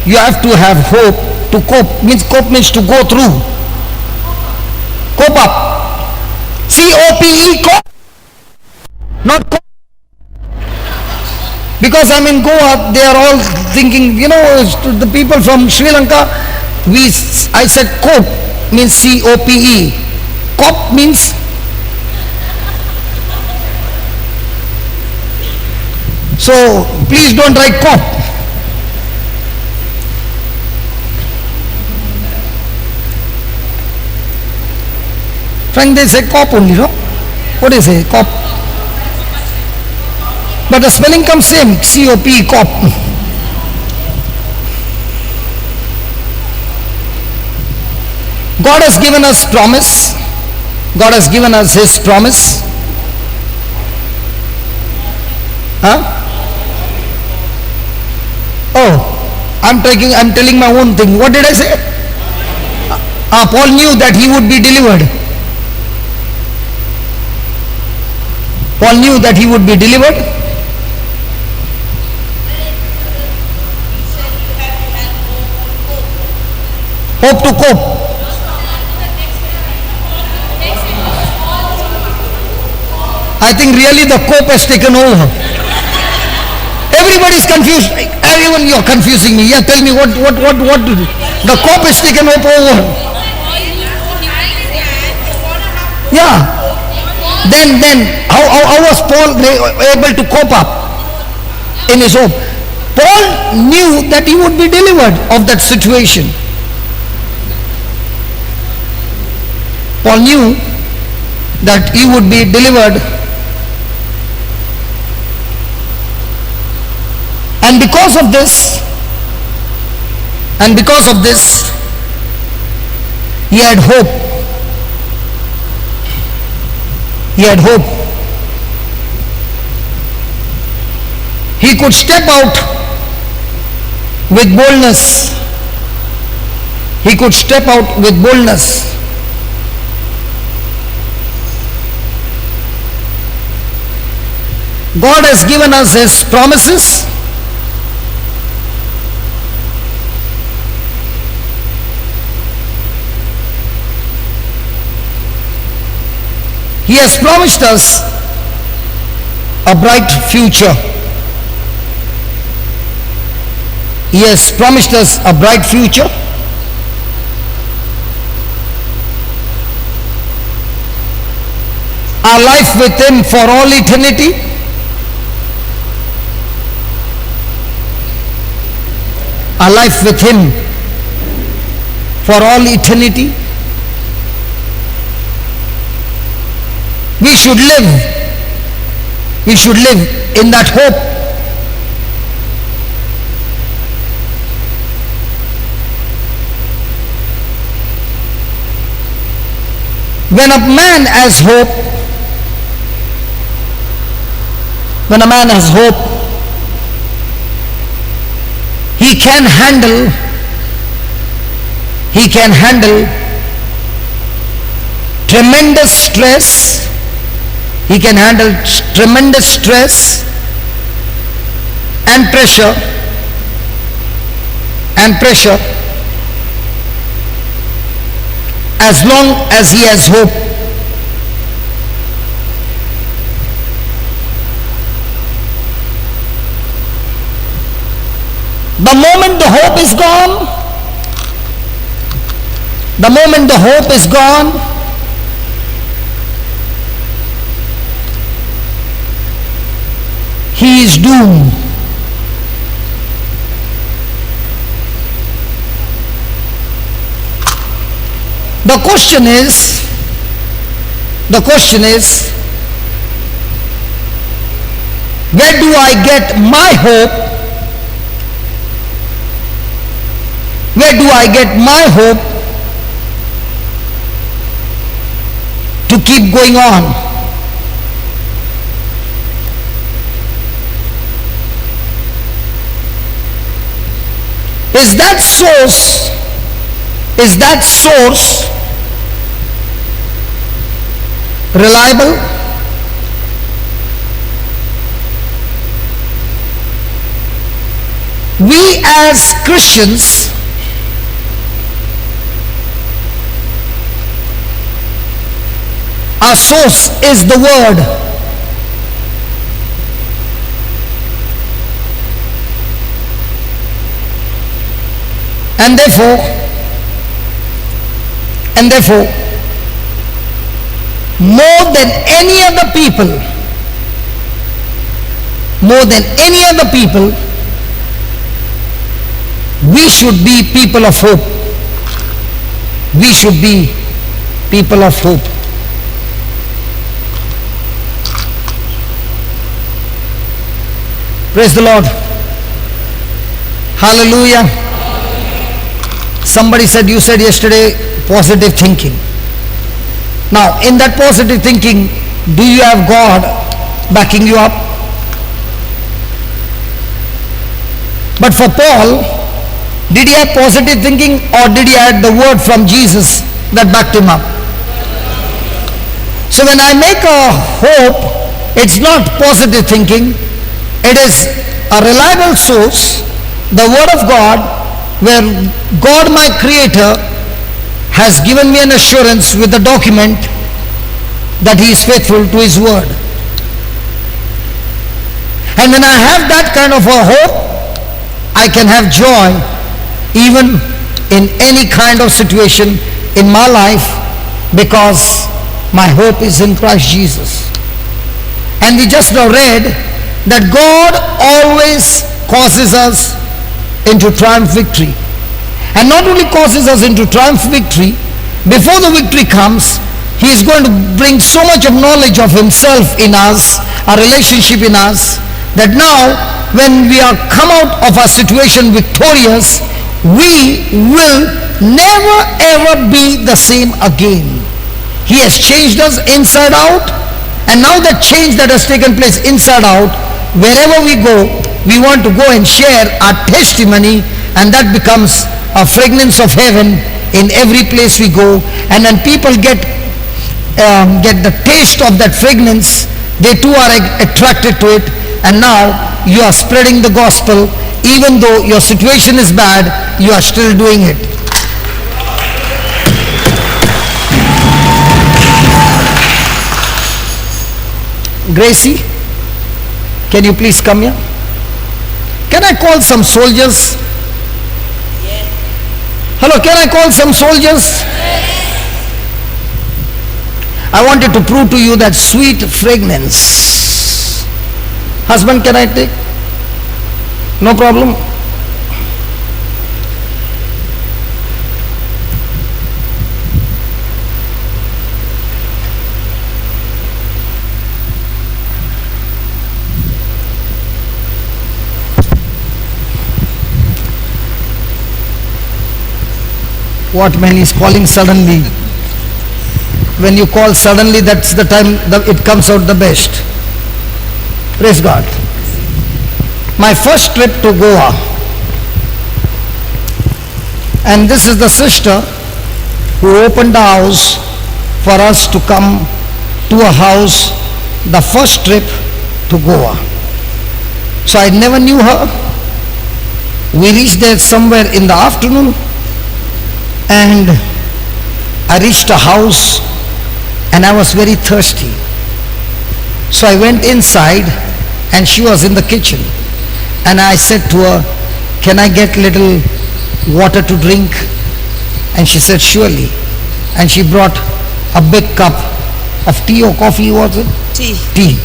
you have to have hope to cope. Cope means to go through. Cope up. C-O-P-E, cope. Not cope. Because I'm in Goa, they are all thinking, the people from Sri Lanka, I said cope means C-O-P-E. Cop means so please don't write cop. Frank, they say cop only, no? What do you say? Cop. But the spelling comes same, C-O-P, cop. God has given us promise. God has given us His promise. Huh? Oh, I'm telling my own thing. What did I say? Paul knew that he would be delivered. Paul knew that he would be delivered. Hope to cope. I think really the cope has taken over. Everybody is confused. Everyone, you're confusing me. Yeah, tell me what to do. The cope has taken over. Yeah. Then how was Paul able to cope up in his hope? Paul knew that he would be delivered of that situation. Paul knew that he would be delivered, and because of this he had hope. He had hope. He could step out with boldness. He could step out with boldness. God has given us His promises. He has promised us a bright future. He has promised us a bright future. Our life with Him for all eternity. Our life with Him for all eternity. We should live in that hope. When a man has hope, he can handle tremendous stress. He can handle tremendous stress and pressure as long as he has hope. The moment the hope is gone, he is doomed. The question is, Where do I get my hope? Where do I get my hope to keep going on? Is that source reliable? We as Christians our source is the Word. And therefore, more than any other people, we should be people of hope. We should be people of hope. Praise the Lord. Hallelujah. Somebody said, you said yesterday, positive thinking. Now, in that positive thinking, do you have God backing you up? But for Paul, did he have positive thinking, or did he have the word from Jesus that backed him up? So when I make a hope, it's not positive thinking, it is a reliable source, the word of God, where God my Creator has given me an assurance with the document that He is faithful to His word. And when I have that kind of a hope, I can have joy even in any kind of situation in my life, because my hope is in Christ Jesus. And we just now read that God always causes us into triumph victory. And not only causes us into triumph victory, before the victory comes, He is going to bring so much of knowledge of Himself in us, a relationship in us, that now when we are come out of our situation victorious, we will never ever be the same again. He has changed us inside out, and now that change that has taken place inside out, wherever we go, we want to go and share our testimony, and that becomes a fragrance of heaven in every place we go. And when people get the taste of that fragrance, they too are attracted to it, and now you are spreading the gospel. Even though your situation is bad, you are still doing it. Gracie, can you please come here? Can I call some soldiers? Yes. Hello, can I call some soldiers? Yes. I wanted to prove to you that sweet fragrance. Husband, can I take? No problem. What man is calling suddenly? When you call suddenly, that's the time it comes out the best. Praise God. My first trip to Goa, and this is the sister who opened the house for us to come to a house, the first trip to Goa. So I never knew her. We reached there somewhere in the afternoon, and I reached a house and I was very thirsty. So I went inside and she was in the kitchen. And I said to her, can I get little water to drink? And she said, surely. And she brought a big cup of tea or coffee, was it? Tea.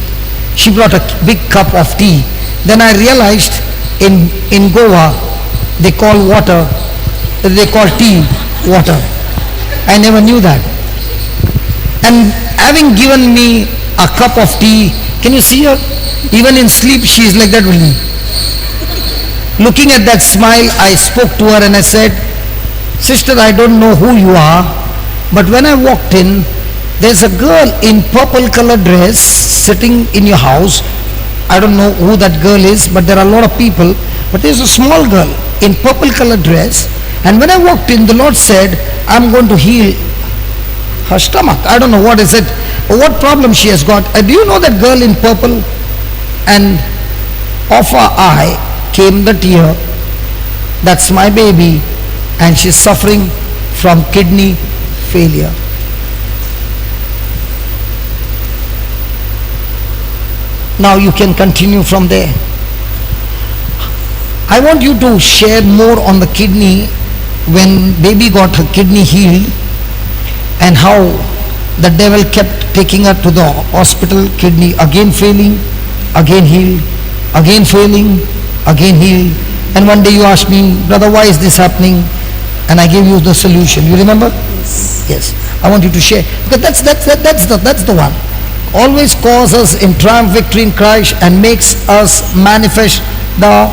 She brought a big cup of tea. Then I realized in Goa, they call tea water. I never knew that. And having given me a cup of tea, can you see her? Even in sleep, she is like that only. Looking at that smile, I spoke to her and I said, "Sister, I don't know who you are, but when I walked in, there's a girl in purple color dress sitting in your house. I don't know who that girl is, but there are a lot of people. But there's a small girl in purple color dress. And when I walked in, the Lord said, I'm going to heal her stomach. I don't know what is it, or what problem she has got. Do you know that girl in purple?" And off her eye came the tear. That's my baby, and she's suffering from kidney failure. Now you can continue from there. I want you to share more on the kidney, when baby got her kidney healed, and how the devil kept taking her to the hospital, kidney again failing, again healed, again failing, again healed. And one day you asked me, "Brother, why is this happening?" And I gave you the solution. You remember? Yes. I want you to share, because that's the one. Always calls us in triumph, victory in Christ, and makes us manifest the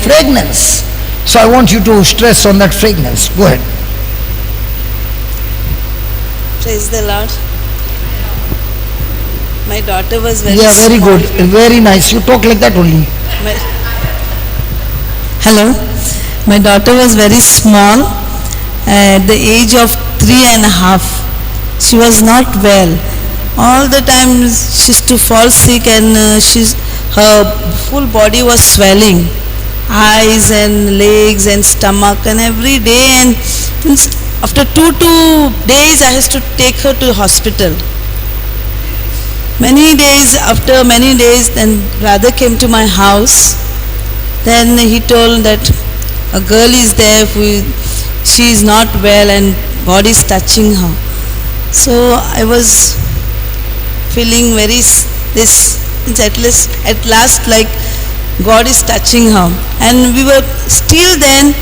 fragrance. So I want you to stress on that fragrance. Go ahead. Praise the Lord. My daughter was very Yeah, very small. good. Very nice. You talk like that only. My- Hello. My daughter was very small. At the age of 3.5, she was not well. All the time she used to fall sick, and her full body was swelling, eyes and legs and stomach, and every day. And after two days, I used to take her to hospital. After many days, then brother came to my house. Then he told that a girl is there she is not well and God is touching her. So I was feeling at last like God is touching her. And we were still then,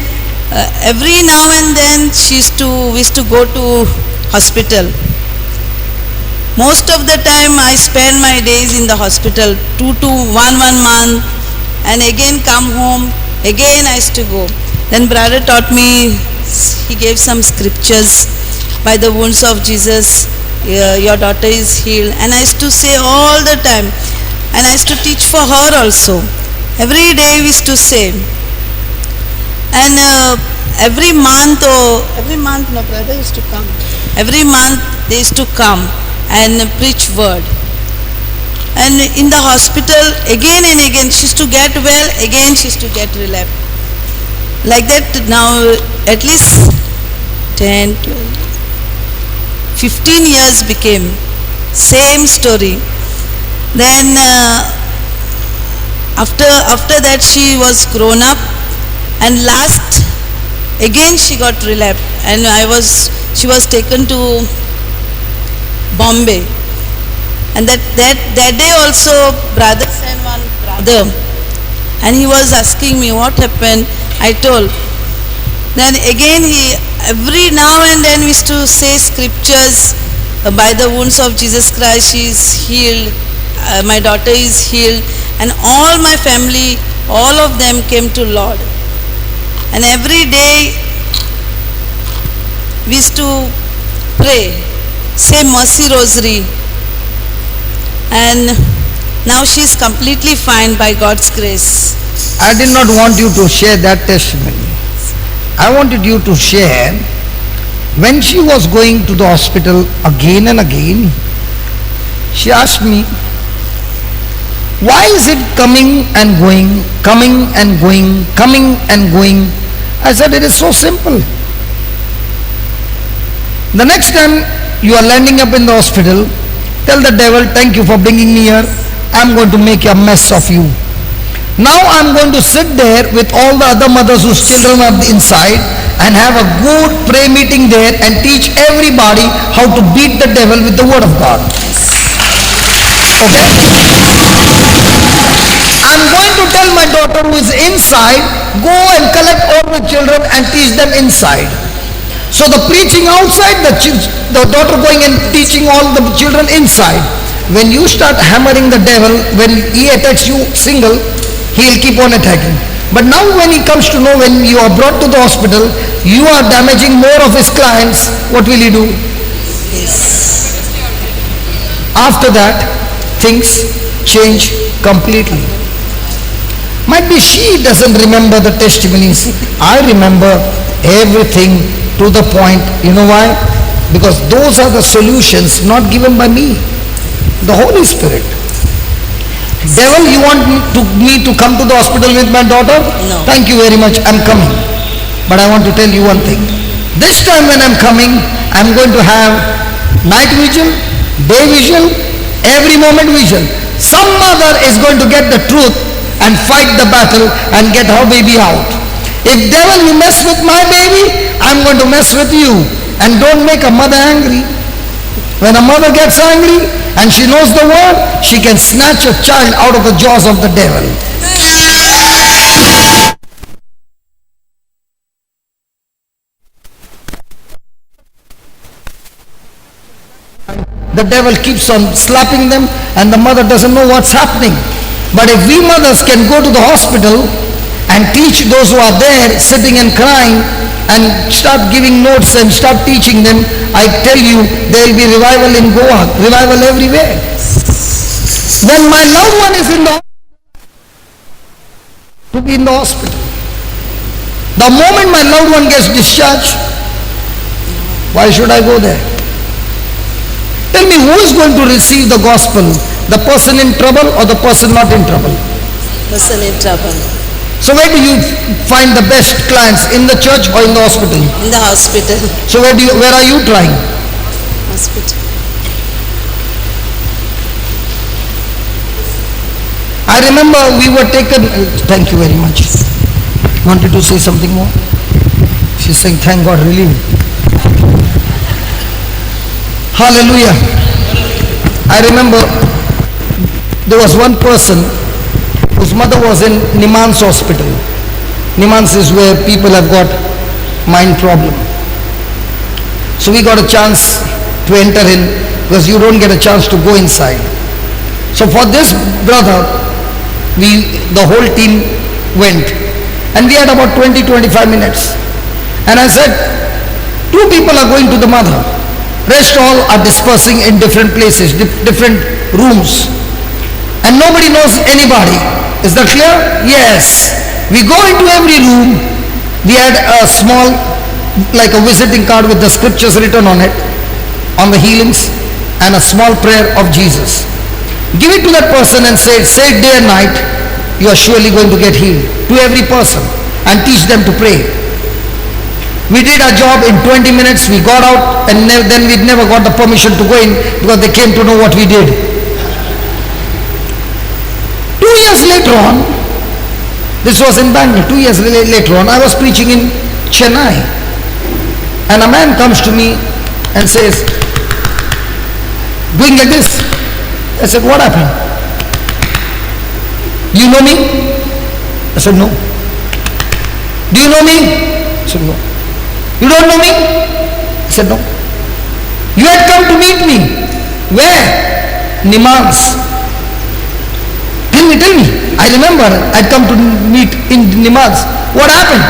every now and then we used to go to hospital. Most of the time I spend my days in the hospital, 2 to 1 month, and again come home, again I used to go. Then brother taught me, he gave some scriptures, by the wounds of Jesus, your daughter is healed. And I used to say all the time, and I used to teach for her also. Every day we used to say. And every month my brother used to come. Every month they used to come and preach word. And in the hospital, again and again, she used to get well, again she used to get relapse. Like that now, at least 10, 12, 15 years became. Same story. Then after that she was grown up, and last again she got relapse, and she was taken to Bombay. And that day also brother sent one brother, and he was asking me what happened. I told. Then again every now and then we used to say scriptures, by the wounds of Jesus Christ she is healed, my daughter is healed, and all my family, all of them came to Lord. And every day we used to pray, say mercy rosary, and now she is completely fine by God's grace. I did not want you to share that testimony. I wanted you to share when she was going to the hospital again and again. She asked me, "Why is it coming and going, coming and going, coming and going?" I said, "It is so simple. The next time you are landing up in the hospital, tell the devil, 'Thank you for bringing me here. I'm going to make a mess of you. Now I'm going to sit there with all the other mothers whose children are inside and have a good prayer meeting there and teach everybody how to beat the devil with the word of God.' Okay? I'm going to tell my daughter who is inside, go and collect all the children and teach them inside." So the preaching outside, the daughter going and teaching all the children inside. when you start hammering the devil, when he attacks you single, he will keep on attacking. But now when he comes to know, when you are brought to the hospital, you are damaging more of his clients, what will he do? After that, things change completely. Might be she doesn't remember the testimonies. I remember everything to the point. You know why? Because those are the solutions not given by me. The Holy Spirit. Devil, you want me to come to the hospital with my daughter? No. Thank you very much, I'm coming. But I want to tell you one thing. This time when I'm coming, I'm going to have night vision, day vision, every moment vision. Some mother is going to get the truth and fight the battle and get her baby out. If devil, you mess with my baby, I'm going to mess with you. And don't make a mother angry. When a mother gets angry and she knows the word, she can snatch a child out of the jaws of the devil. The devil keeps on slapping them and the mother doesn't know what's happening. But if we mothers can go to the hospital and teach those who are there sitting and crying and start giving notes and start teaching them, I tell you, there will be revival in Goa, revival everywhere. When my loved one is in the to be in the hospital, the moment my loved one gets discharged, why should I go there? Tell me, who is going to receive the gospel? The person in trouble or the person not in trouble? Person in trouble. So where do you find the best clients? In the church or in the hospital? In the hospital. So where are you trying? Hospital. I remember we were taken, thank you very much. Wanted to say something more? She's saying, thank God, really. Hallelujah. I remember there was one person whose mother was in Nimans hospital. Nimans is where people have got mind problem. So we got a chance to enter in because you don't get a chance to go inside. So for this brother, the whole team went and we had about 20-25 minutes. And I said, 2 people are going to the mother. Rest all are dispersing in different places, different rooms. And nobody knows anybody. Is that clear? Yes. We go into every room. We had a small, like a visiting card with the scriptures written on it, on the healings, and a small prayer of Jesus. Give it to that person and say it day and night. You are surely going to get healed. To every person. And teach them to pray. We did our job in 20 minutes, we got out, and then we never got the permission to go in because they came to know what we did. 2 years later on, this was in Bangalore, 2 years later on, I was preaching in Chennai. And a man comes to me and says, doing like this. I said, what happened? You know me? I said, no. Do you know me? I said, no. You don't know me? I said, no. You had come to meet me. Where? Nimans. Tell me. I remember I'd come to meet in Nimans. What happened?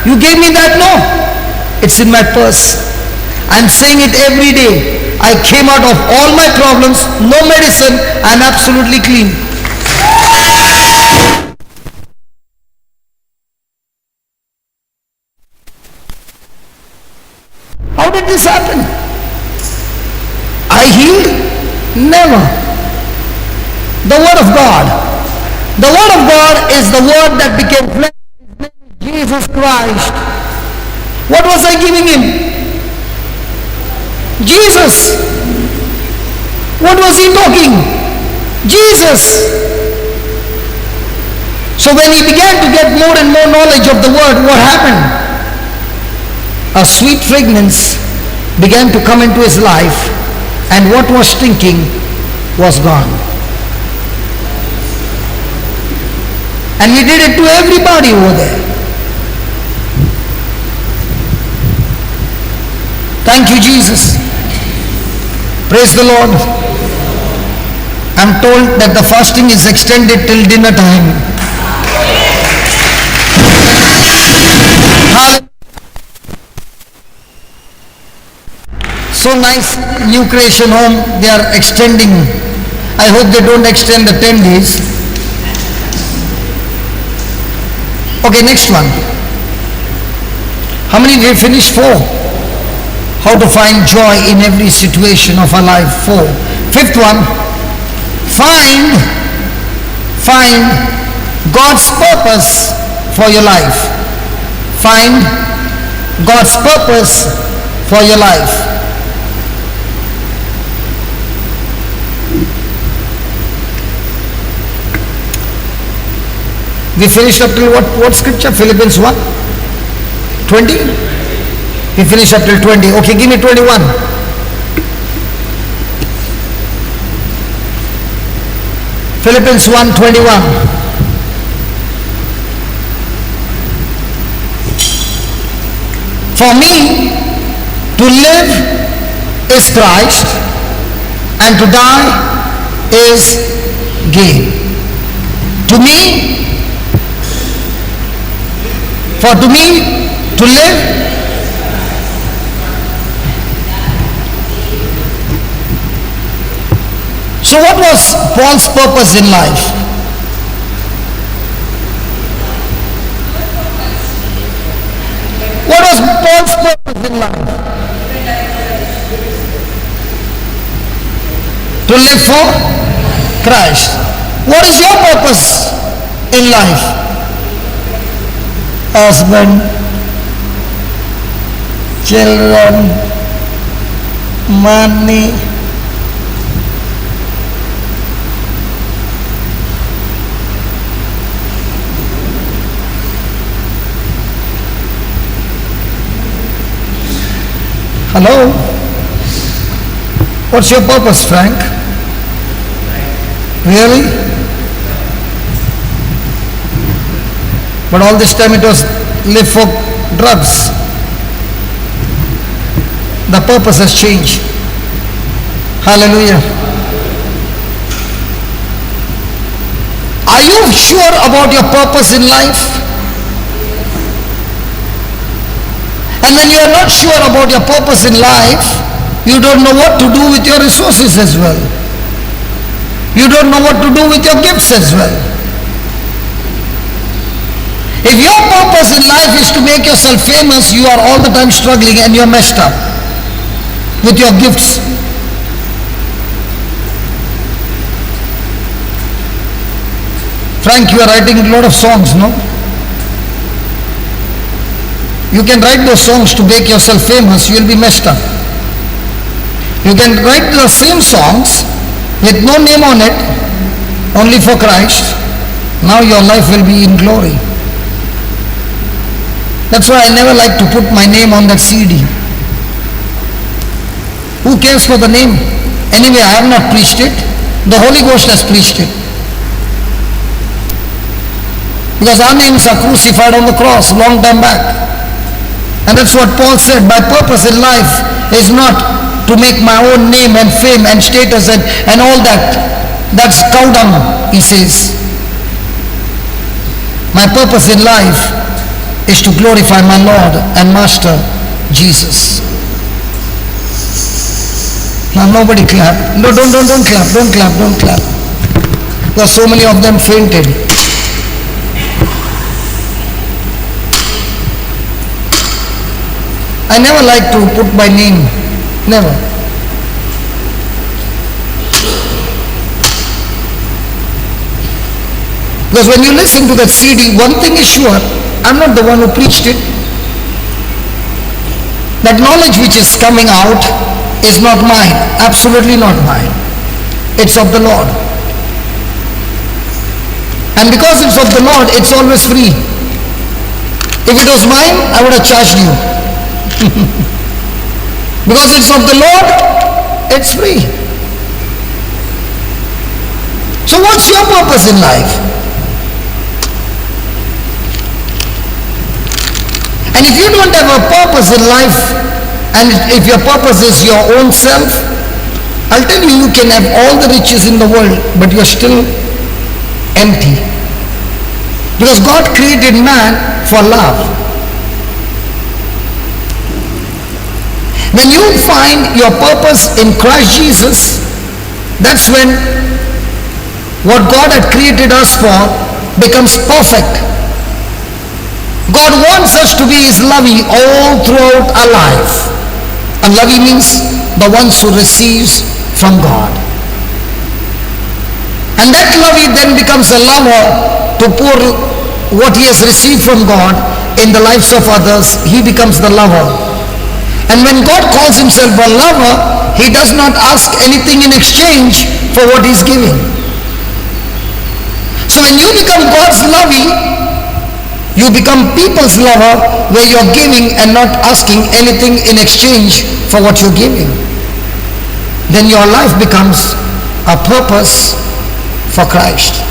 You gave me that? No. It's in my purse. I'm saying it every day. I came out of all my problems, no medicine, I'm absolutely clean. How did this happen? I healed? Never. The Word of God. The Word of God is the Word that became flesh. His name is Jesus Christ. What was I giving him? Jesus. What was he talking? Jesus. So when he began to get more and more knowledge of the Word, what happened? A sweet fragrance began to come into his life, and what was stinking was gone. And he did it to everybody over there. Thank you, Jesus. Praise the Lord. I'm told that the fasting is extended till dinner time. So nice, new creation home, they are extending. I hope they don't extend the 10 days. Okay, next one. How many did we finish? 4. How to find joy in every situation of our life. 4. Fifth one. Find God's purpose for your life. Find God's purpose for your life. We finished up till what scripture? Philippians 1? 20? We finished up till 20. Okay, give me 21. Philippians 1:21. For me, to live is Christ, and to die is gain. To me, to live So what was Paul's purpose in life? What was Paul's purpose in life? To live for Christ. What is your purpose in life? Husband, children, money. Hello? What's your purpose, Frank? Really? But all this time it was live for drugs. The purpose has changed. Hallelujah. Are you sure about your purpose in life? And when you are not sure about your purpose in life, you don't know what to do with your resources as well. You don't know what to do with your gifts as well. If your purpose in life is to make yourself famous, you are all the time struggling and you're messed up with your gifts. Frank, you are writing a lot of songs, no? You can write those songs to make yourself famous, you will be messed up. You can write the same songs with no name on it, only for Christ. Now your life will be in glory. That's why I never like to put my name on that CD. Who cares for the name? Anyway, I have not preached it. The Holy Ghost has preached it. Because our names are crucified on the cross long time back. And that's what Paul said. My purpose in life is not to make my own name and fame and status and all that. That's cow dung, he says. My purpose in life is to glorify my Lord and Master, Jesus. Now nobody clap. No, don't clap, don't clap. Because so many of them fainted. I never like to put my name, never. Because when you listen to that CD, one thing is sure, I'm not the one who preached it. That knowledge which is coming out is not mine, absolutely not mine. It's of the Lord. And because it's of the Lord, it's always free. If it was mine, I would have charged you. Because it's of the Lord, it's free. So what's your purpose in life? And if you don't have a purpose in life, and if your purpose is your own self, I'll tell you, you can have all the riches in the world, but you're still empty. Because God created man for love. When you find your purpose in Christ Jesus, that's when what God had created us for becomes perfect. God wants us to be His lovey all throughout our life. And lovey means the ones who receives from God. And that lovey then becomes a lover to pour what he has received from God in the lives of others. He becomes the lover. And when God calls himself a lover, he does not ask anything in exchange for what he's giving. So when you become God's lovey, you become people's lover, where you're giving and not asking anything in exchange for what you're giving. Then your life becomes a purpose for Christ.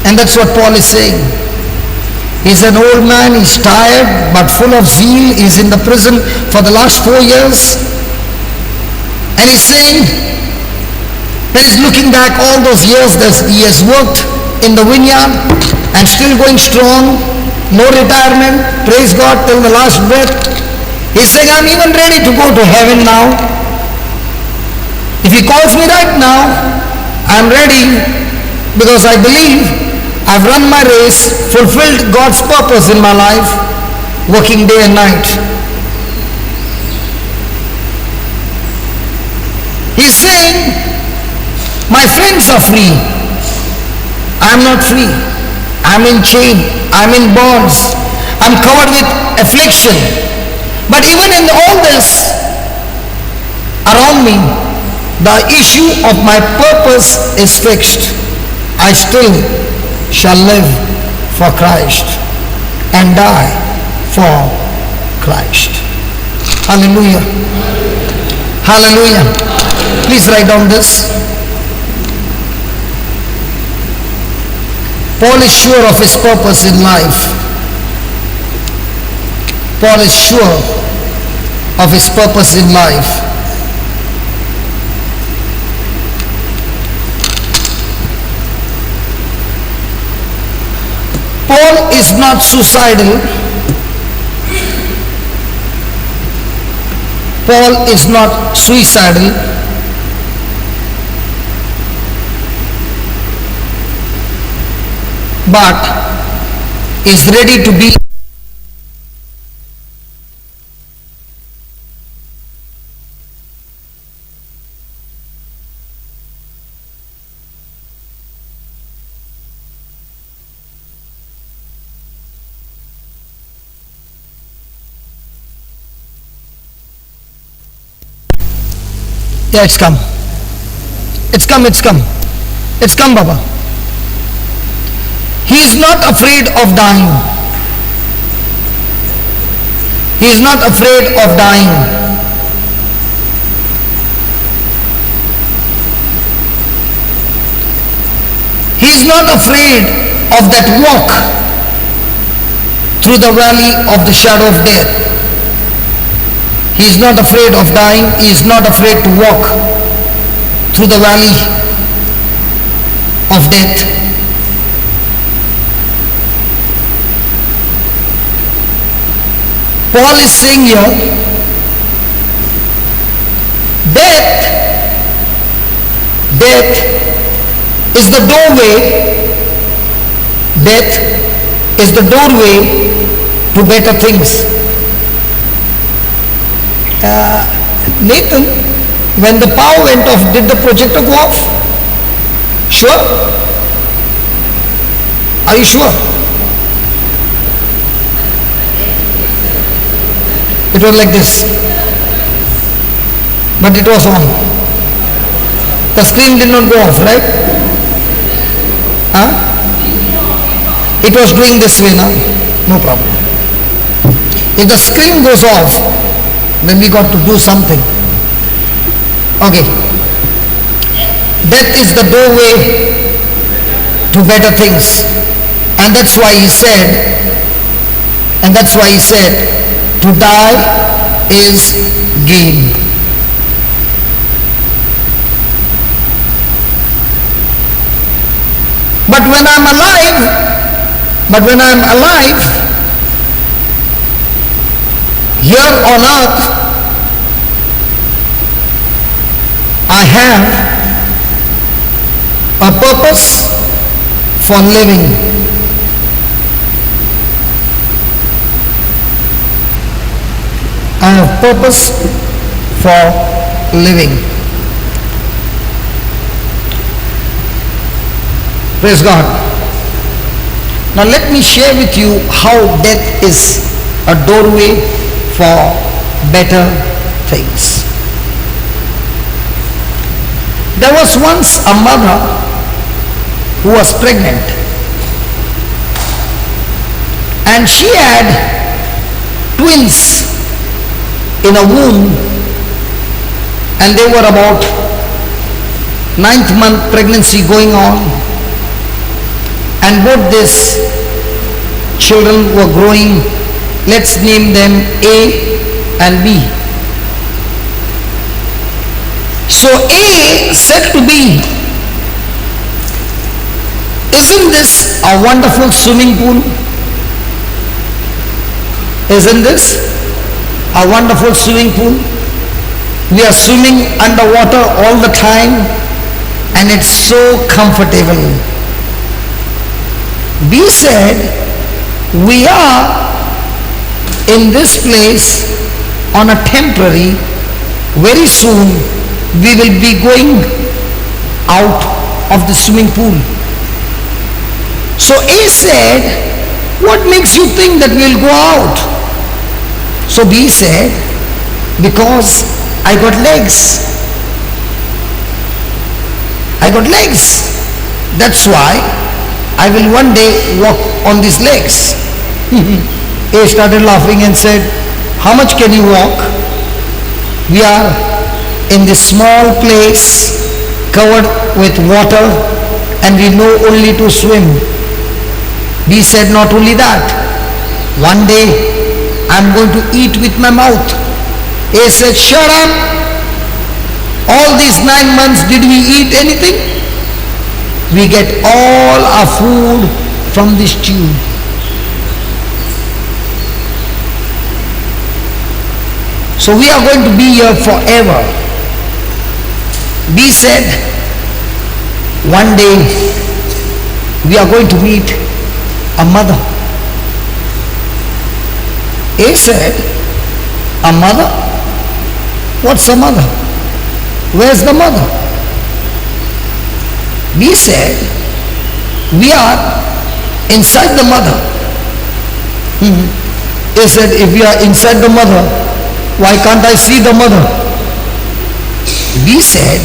And that's what Paul is saying. He's an old man, he's tired but full of zeal. He's in the prison for the last 4 years. And he's saying, and he's looking back all those years that he has worked in the vineyard and still going strong, no retirement, praise God till the last breath. He's saying, I'm even ready to go to heaven now. If he calls me right now, I'm ready, because I believe I've run my race, fulfilled God's purpose in my life, working day and night. He's saying, my friends are free. I'm not free. I'm in chain. I'm in bonds. I'm covered with affliction. But even in all this around me, the issue of my purpose is fixed. I still shall live for Christ and die for Christ. Hallelujah. Hallelujah. Please write down this. Paul is sure of his purpose in life. Paul is sure of his purpose in life. Paul is not suicidal. Paul is not suicidal. But is ready to be Yeah, it's come. It's come, it's come. It's come, Baba. He is not afraid of dying. He is not afraid of dying. He is not afraid of that walk through the valley of the shadow of death. He is not afraid of dying. He is not afraid to walk through the valley of death. Paul is saying here, death is the doorway, death is the doorway to better things. Nathan, when the power went off, did the projector go off? Sure? Are you sure? It was like this, but it was on. The screen did not go off, right? Huh? It was doing this way now, no problem. If the screen goes off, then we got to do something. Okay. Death is the doorway to better things. And that's why he said, to die is gain. But when I'm alive, here on earth, I have a purpose for living. I have purpose for living. Praise God. Now let me share with you how death is a doorway for better things. There was once a mother who was pregnant, and she had twins in a womb, and they were about 9th month pregnancy going on, and both these children were growing. Let's name them A and B. So A said to B, "Isn't this a wonderful swimming pool? Isn't this a wonderful swimming pool? We are swimming underwater all the time and it's so comfortable." B said, "We are in this place on a temporary. Very soon we will be going out of the swimming pool." So A said, "What makes you think that we will go out?" So B said, "Because I got legs. I got legs. That's why I will one day walk on these legs." A started laughing and said, "How much can you walk? We are in this small place covered with water and we know only to swim." B said, "Not only that, one day I'm going to eat with my mouth." A said, "Shut up. All these 9 months did we eat anything? We get all our food from this tube." So we are going to be here forever. B said, "One day we are going to meet a mother." A said, "A mother? What's a mother? Where's the mother?" B said, "We are inside the mother." A said, "If we are inside the mother, why can't I see the mother?" B said,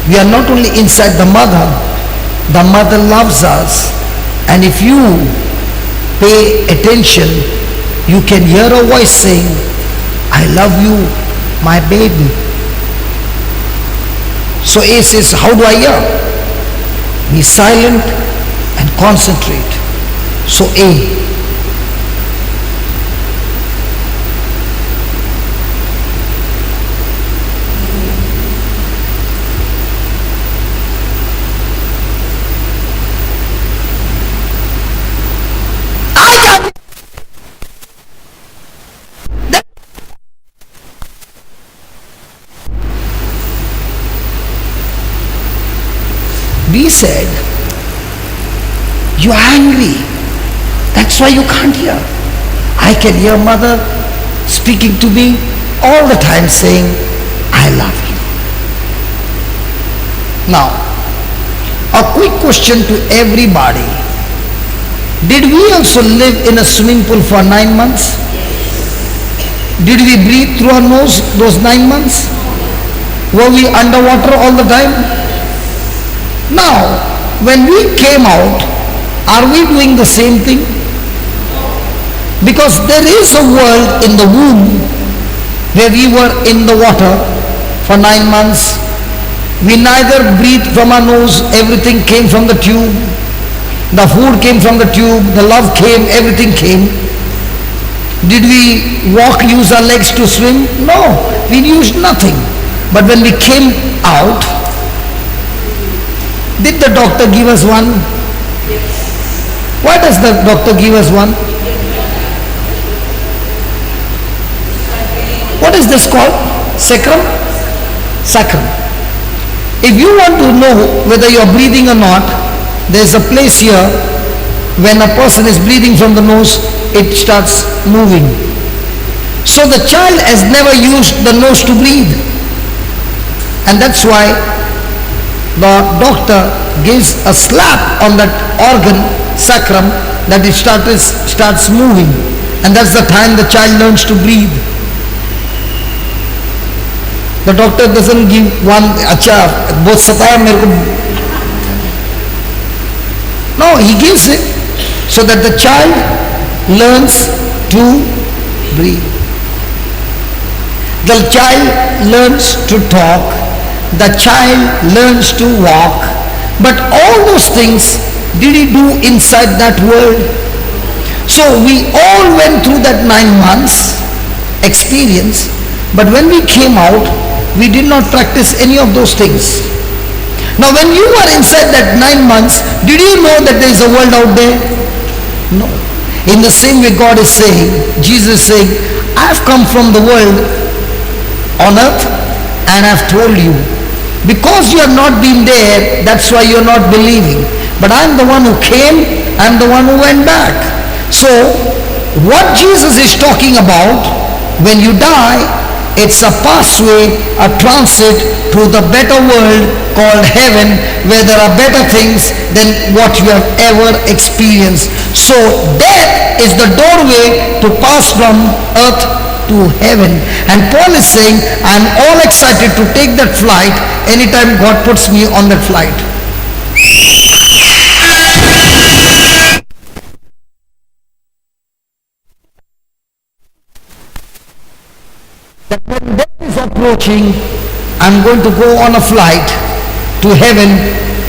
"We are not only inside the mother loves us, and if you pay attention, you can hear a voice saying, 'I love you, my baby.'" So A says, "How do I hear?" Be silent and concentrate. So A, B said, "You are angry. That's why you can't hear. I can hear mother speaking to me all the time saying, 'I love you.'" Now, a quick question to everybody. Did we also live in a swimming pool for 9 months? Did we breathe through our nose those 9 months? Were we underwater all the time? Now, when we came out, are we doing the same thing? Because there is a world in the womb where we were in the water for 9 months. We neither breathed from our nose, everything came from the tube. The food came from the tube, the love came, everything came. Did we walk, use our legs to swim? No, we used nothing. But when we came out, did the doctor give us one? Why does the doctor give us one? What is this called? Sacrum? Sacrum. If you want to know whether you are breathing or not, there is a place here. When a person is breathing from the nose, it starts moving. So the child has never used the nose to breathe. And that's why the doctor gives a slap on that organ, sacrum, that it starts moving. And that's the time the child learns to breathe. The doctor doesn't give one, acha, both sataya mere ko. No, he gives it so that the child learns to breathe. The child learns to talk. The child learns to walk. But all those things did he do inside that world? So we all went through that 9 months experience, but when we came out, we did not practice any of those things. Now when you were inside that 9 months, did you know that there is a world out there? No. In the same way God is saying, Jesus is saying, I have come from the world on earth and I have told you. Because you have not been there, that's why you are not believing. But I am the one who came, I am the one who went back. So what Jesus is talking about, when you die, it's a pathway, a transit to the better world called heaven, where there are better things than what you have ever experienced. So death is the doorway to pass from earth to heaven. And Paul is saying, I'm all excited to take that flight anytime God puts me on that flight. That when death is approaching, I'm going to go on a flight to heaven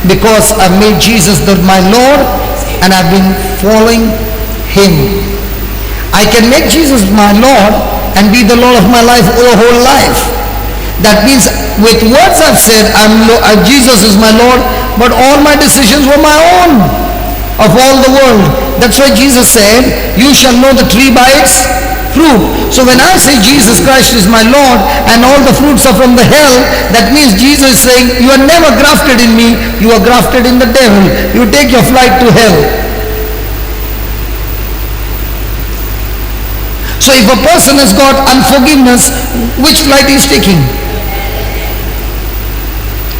because I've made Jesus my Lord and I've been following Him. I can make Jesus my Lord and be the Lord of my life the whole life. That means with words I've said, Jesus is my Lord, but all my decisions were my own of all the world. That's why Jesus said, you shall know the tree by its fruit. So when I say Jesus Christ is my Lord and all the fruits are from the hell, that means Jesus is saying, you are never grafted in me, you are grafted in the devil. You take your flight to hell. So if a person has got unforgiveness, which flight is taking?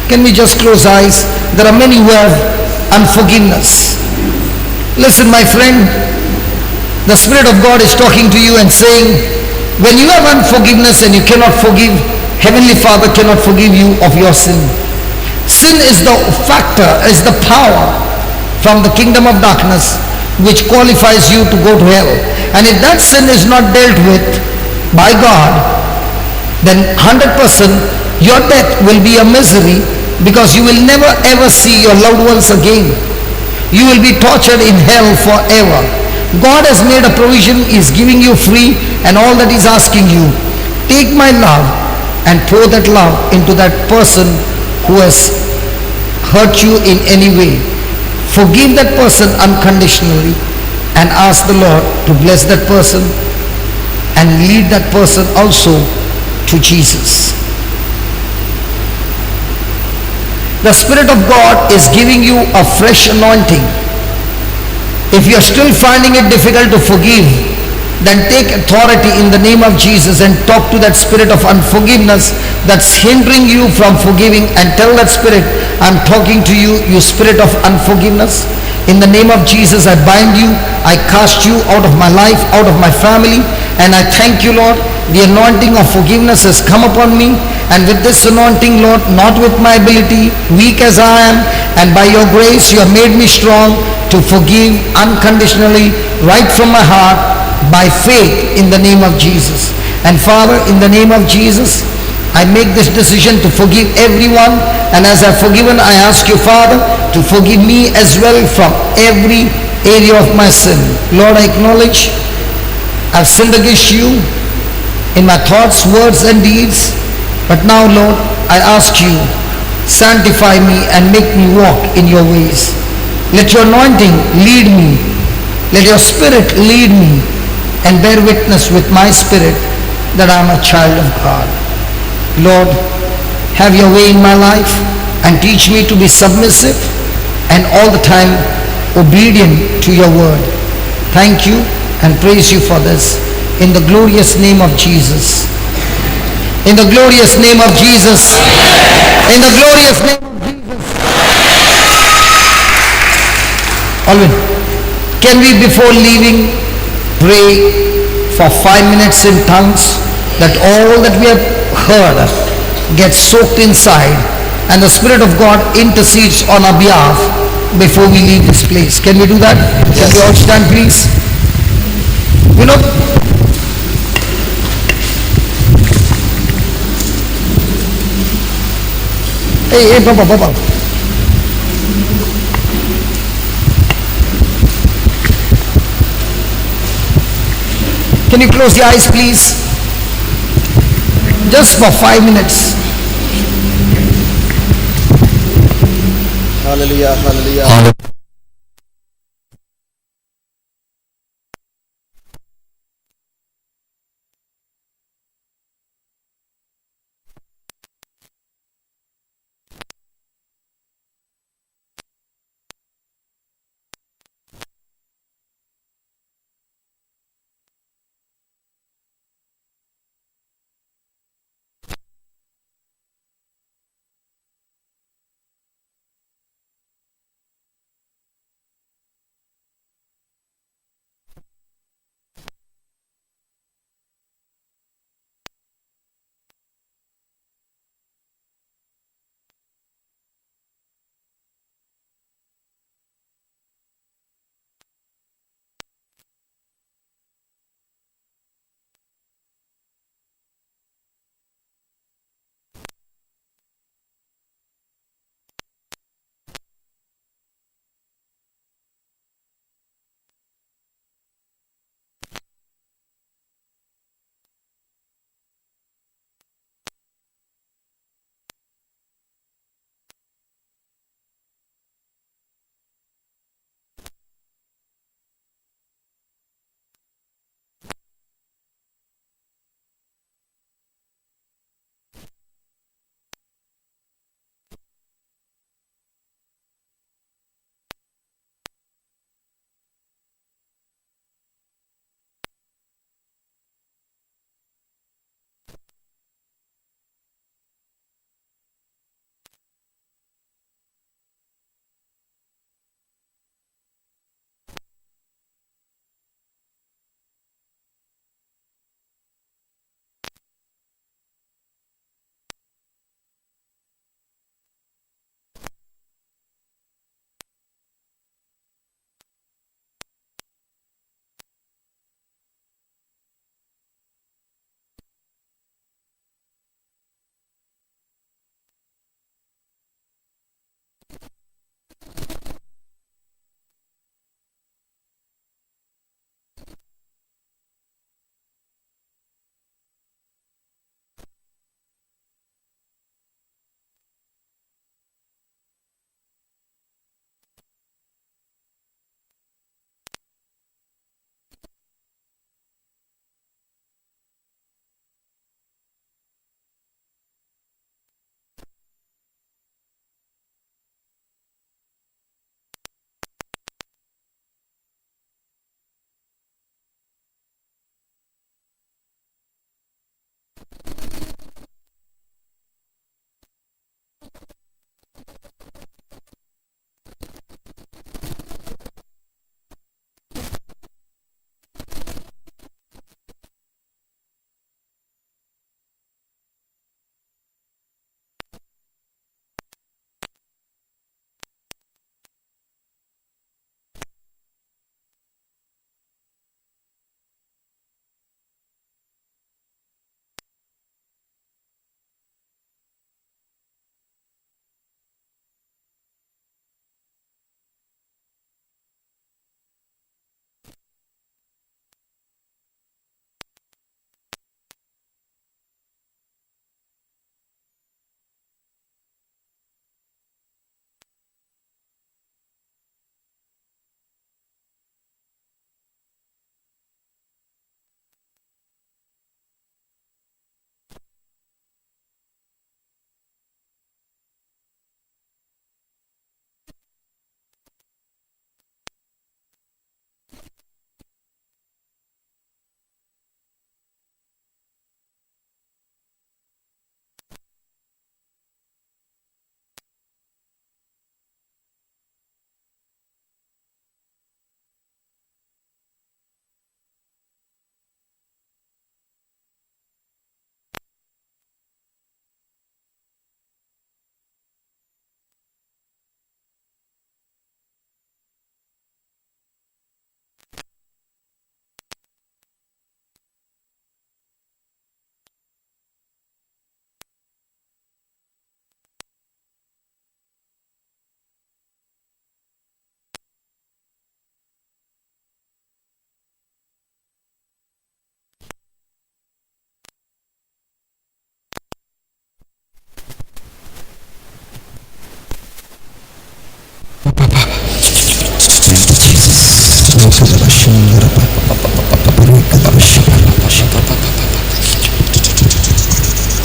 Can we just close eyes? There are many who have unforgiveness. Listen, my friend, the Spirit of God is talking to you and saying, when you have unforgiveness and you cannot forgive, Heavenly Father cannot forgive you of your sin. Sin is the factor, is the power from the kingdom of darkness which qualifies you to go to hell. And if that sin is not dealt with by God, then 100% your death will be a misery, because you will never ever see your loved ones again. You will be tortured in hell forever. God has made a provision, He is giving you free, and all that He's asking you, take my love and pour that love into that person who has hurt you in any way. Forgive that person unconditionally and ask the Lord to bless that person and lead that person also to Jesus. The Spirit of God is giving you a fresh anointing. If you are still finding it difficult to forgive, then take authority in the name of Jesus and talk to that spirit of unforgiveness that's hindering you from forgiving, and tell that spirit, I'm talking to you, you spirit of unforgiveness. In the name of Jesus, I bind you, I cast you out of my life, out of my family, and I thank you, Lord. The anointing of forgiveness has come upon me, and with this anointing, Lord, not with my ability, weak as I am, and by your grace, you have made me strong to forgive unconditionally, right from my heart, by faith in the name of Jesus. And Father, in the name of Jesus, I make this decision to forgive everyone, and as I've forgiven, I ask you, Father, to forgive me as well from every area of my sin. Lord, I acknowledge I've sinned against you in my thoughts, words, and deeds. But now, Lord, I ask you, sanctify me and make me walk in your ways. Let your anointing lead me. Let your spirit lead me and bear witness with my spirit that I am a child of God. Lord, have your way in my life and teach me to be submissive and all the time obedient to your word. Thank you and praise you for this. In the glorious name of Jesus. In the glorious name of Jesus. In the glorious name of Jesus. Alvin, can we before leaving pray for 5 minutes in tongues, that all that we have heard gets soaked inside and the Spirit of God intercedes on our behalf before we leave this place? Can we do that? Can we all stand, please? You know, hey, Baba. Can you close your eyes, please? Just for 5 minutes. Hallelujah, hallelujah.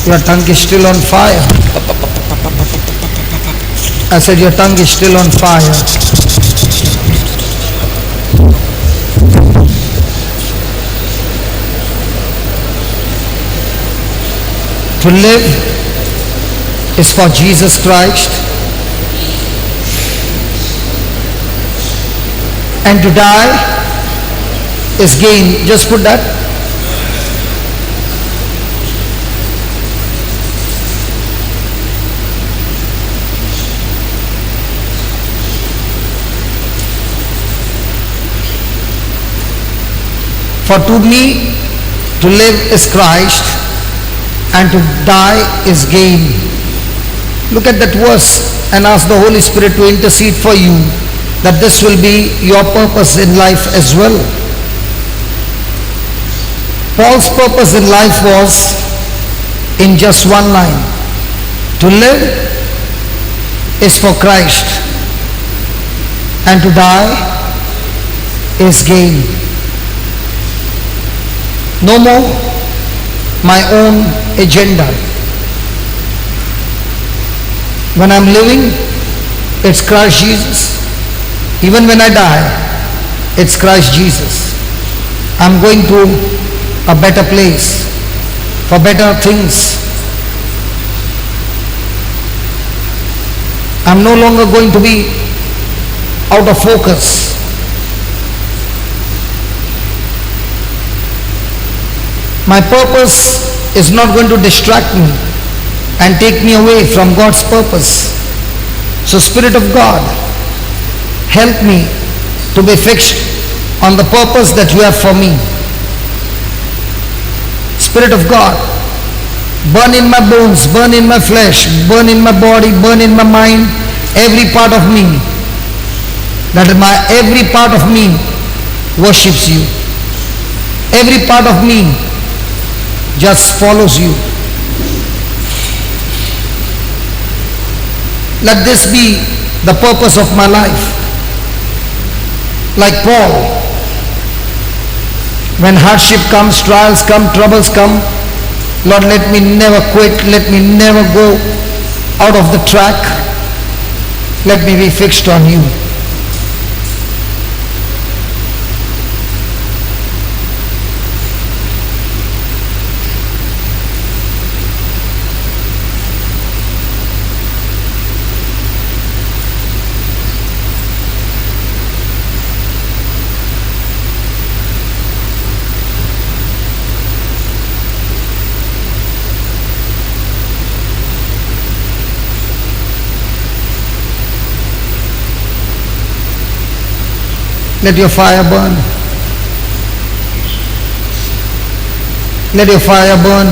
Your tongue is still on fire. I said your tongue is still on fire. To live is for Jesus Christ, and to die is gain. Just put that. For to me, to live is Christ, and to die is gain. Look at that verse and ask the Holy Spirit to intercede for you, that this will be your purpose in life as well. Paul's purpose in life was in just one line. To live is for Christ, and to die is gain. No more my own agenda. When I'm living, it's Christ Jesus. Even when I die, it's Christ Jesus. I'm going to a better place, for better things. I'm no longer going to be out of focus. My purpose is not going to distract me and take me away from God's purpose. So Spirit of God, help me to be fixed on the purpose that you have for me. Spirit of God, burn in my bones, burn in my flesh, burn in my body, burn in my mind, every part of me, that every part of me worships you. Every part of me just follows you. Let this be the purpose of my life. Like Paul, when hardship comes, trials come, troubles come, Lord, let me never quit, let me never go out of the track. Let me be fixed on you. Let your fire burn. Let your fire burn.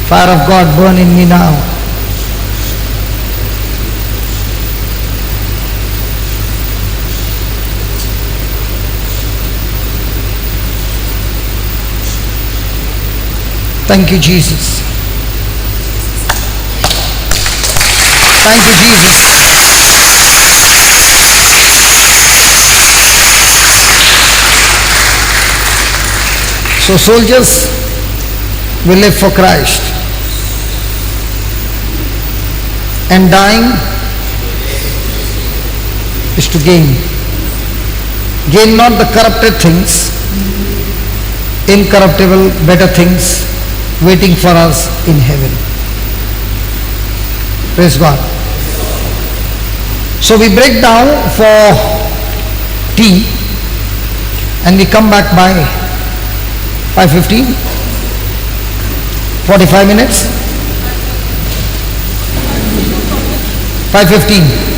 Fire of God, burn in me now. Thank you, Jesus. Thank you, Jesus. So soldiers, we live for Christ. And dying is to gain. Gain not the corrupted things, incorruptible, better things waiting for us in heaven. Praise God. So we break down for tea and we come back by 5:15, 45 minutes, 5:15.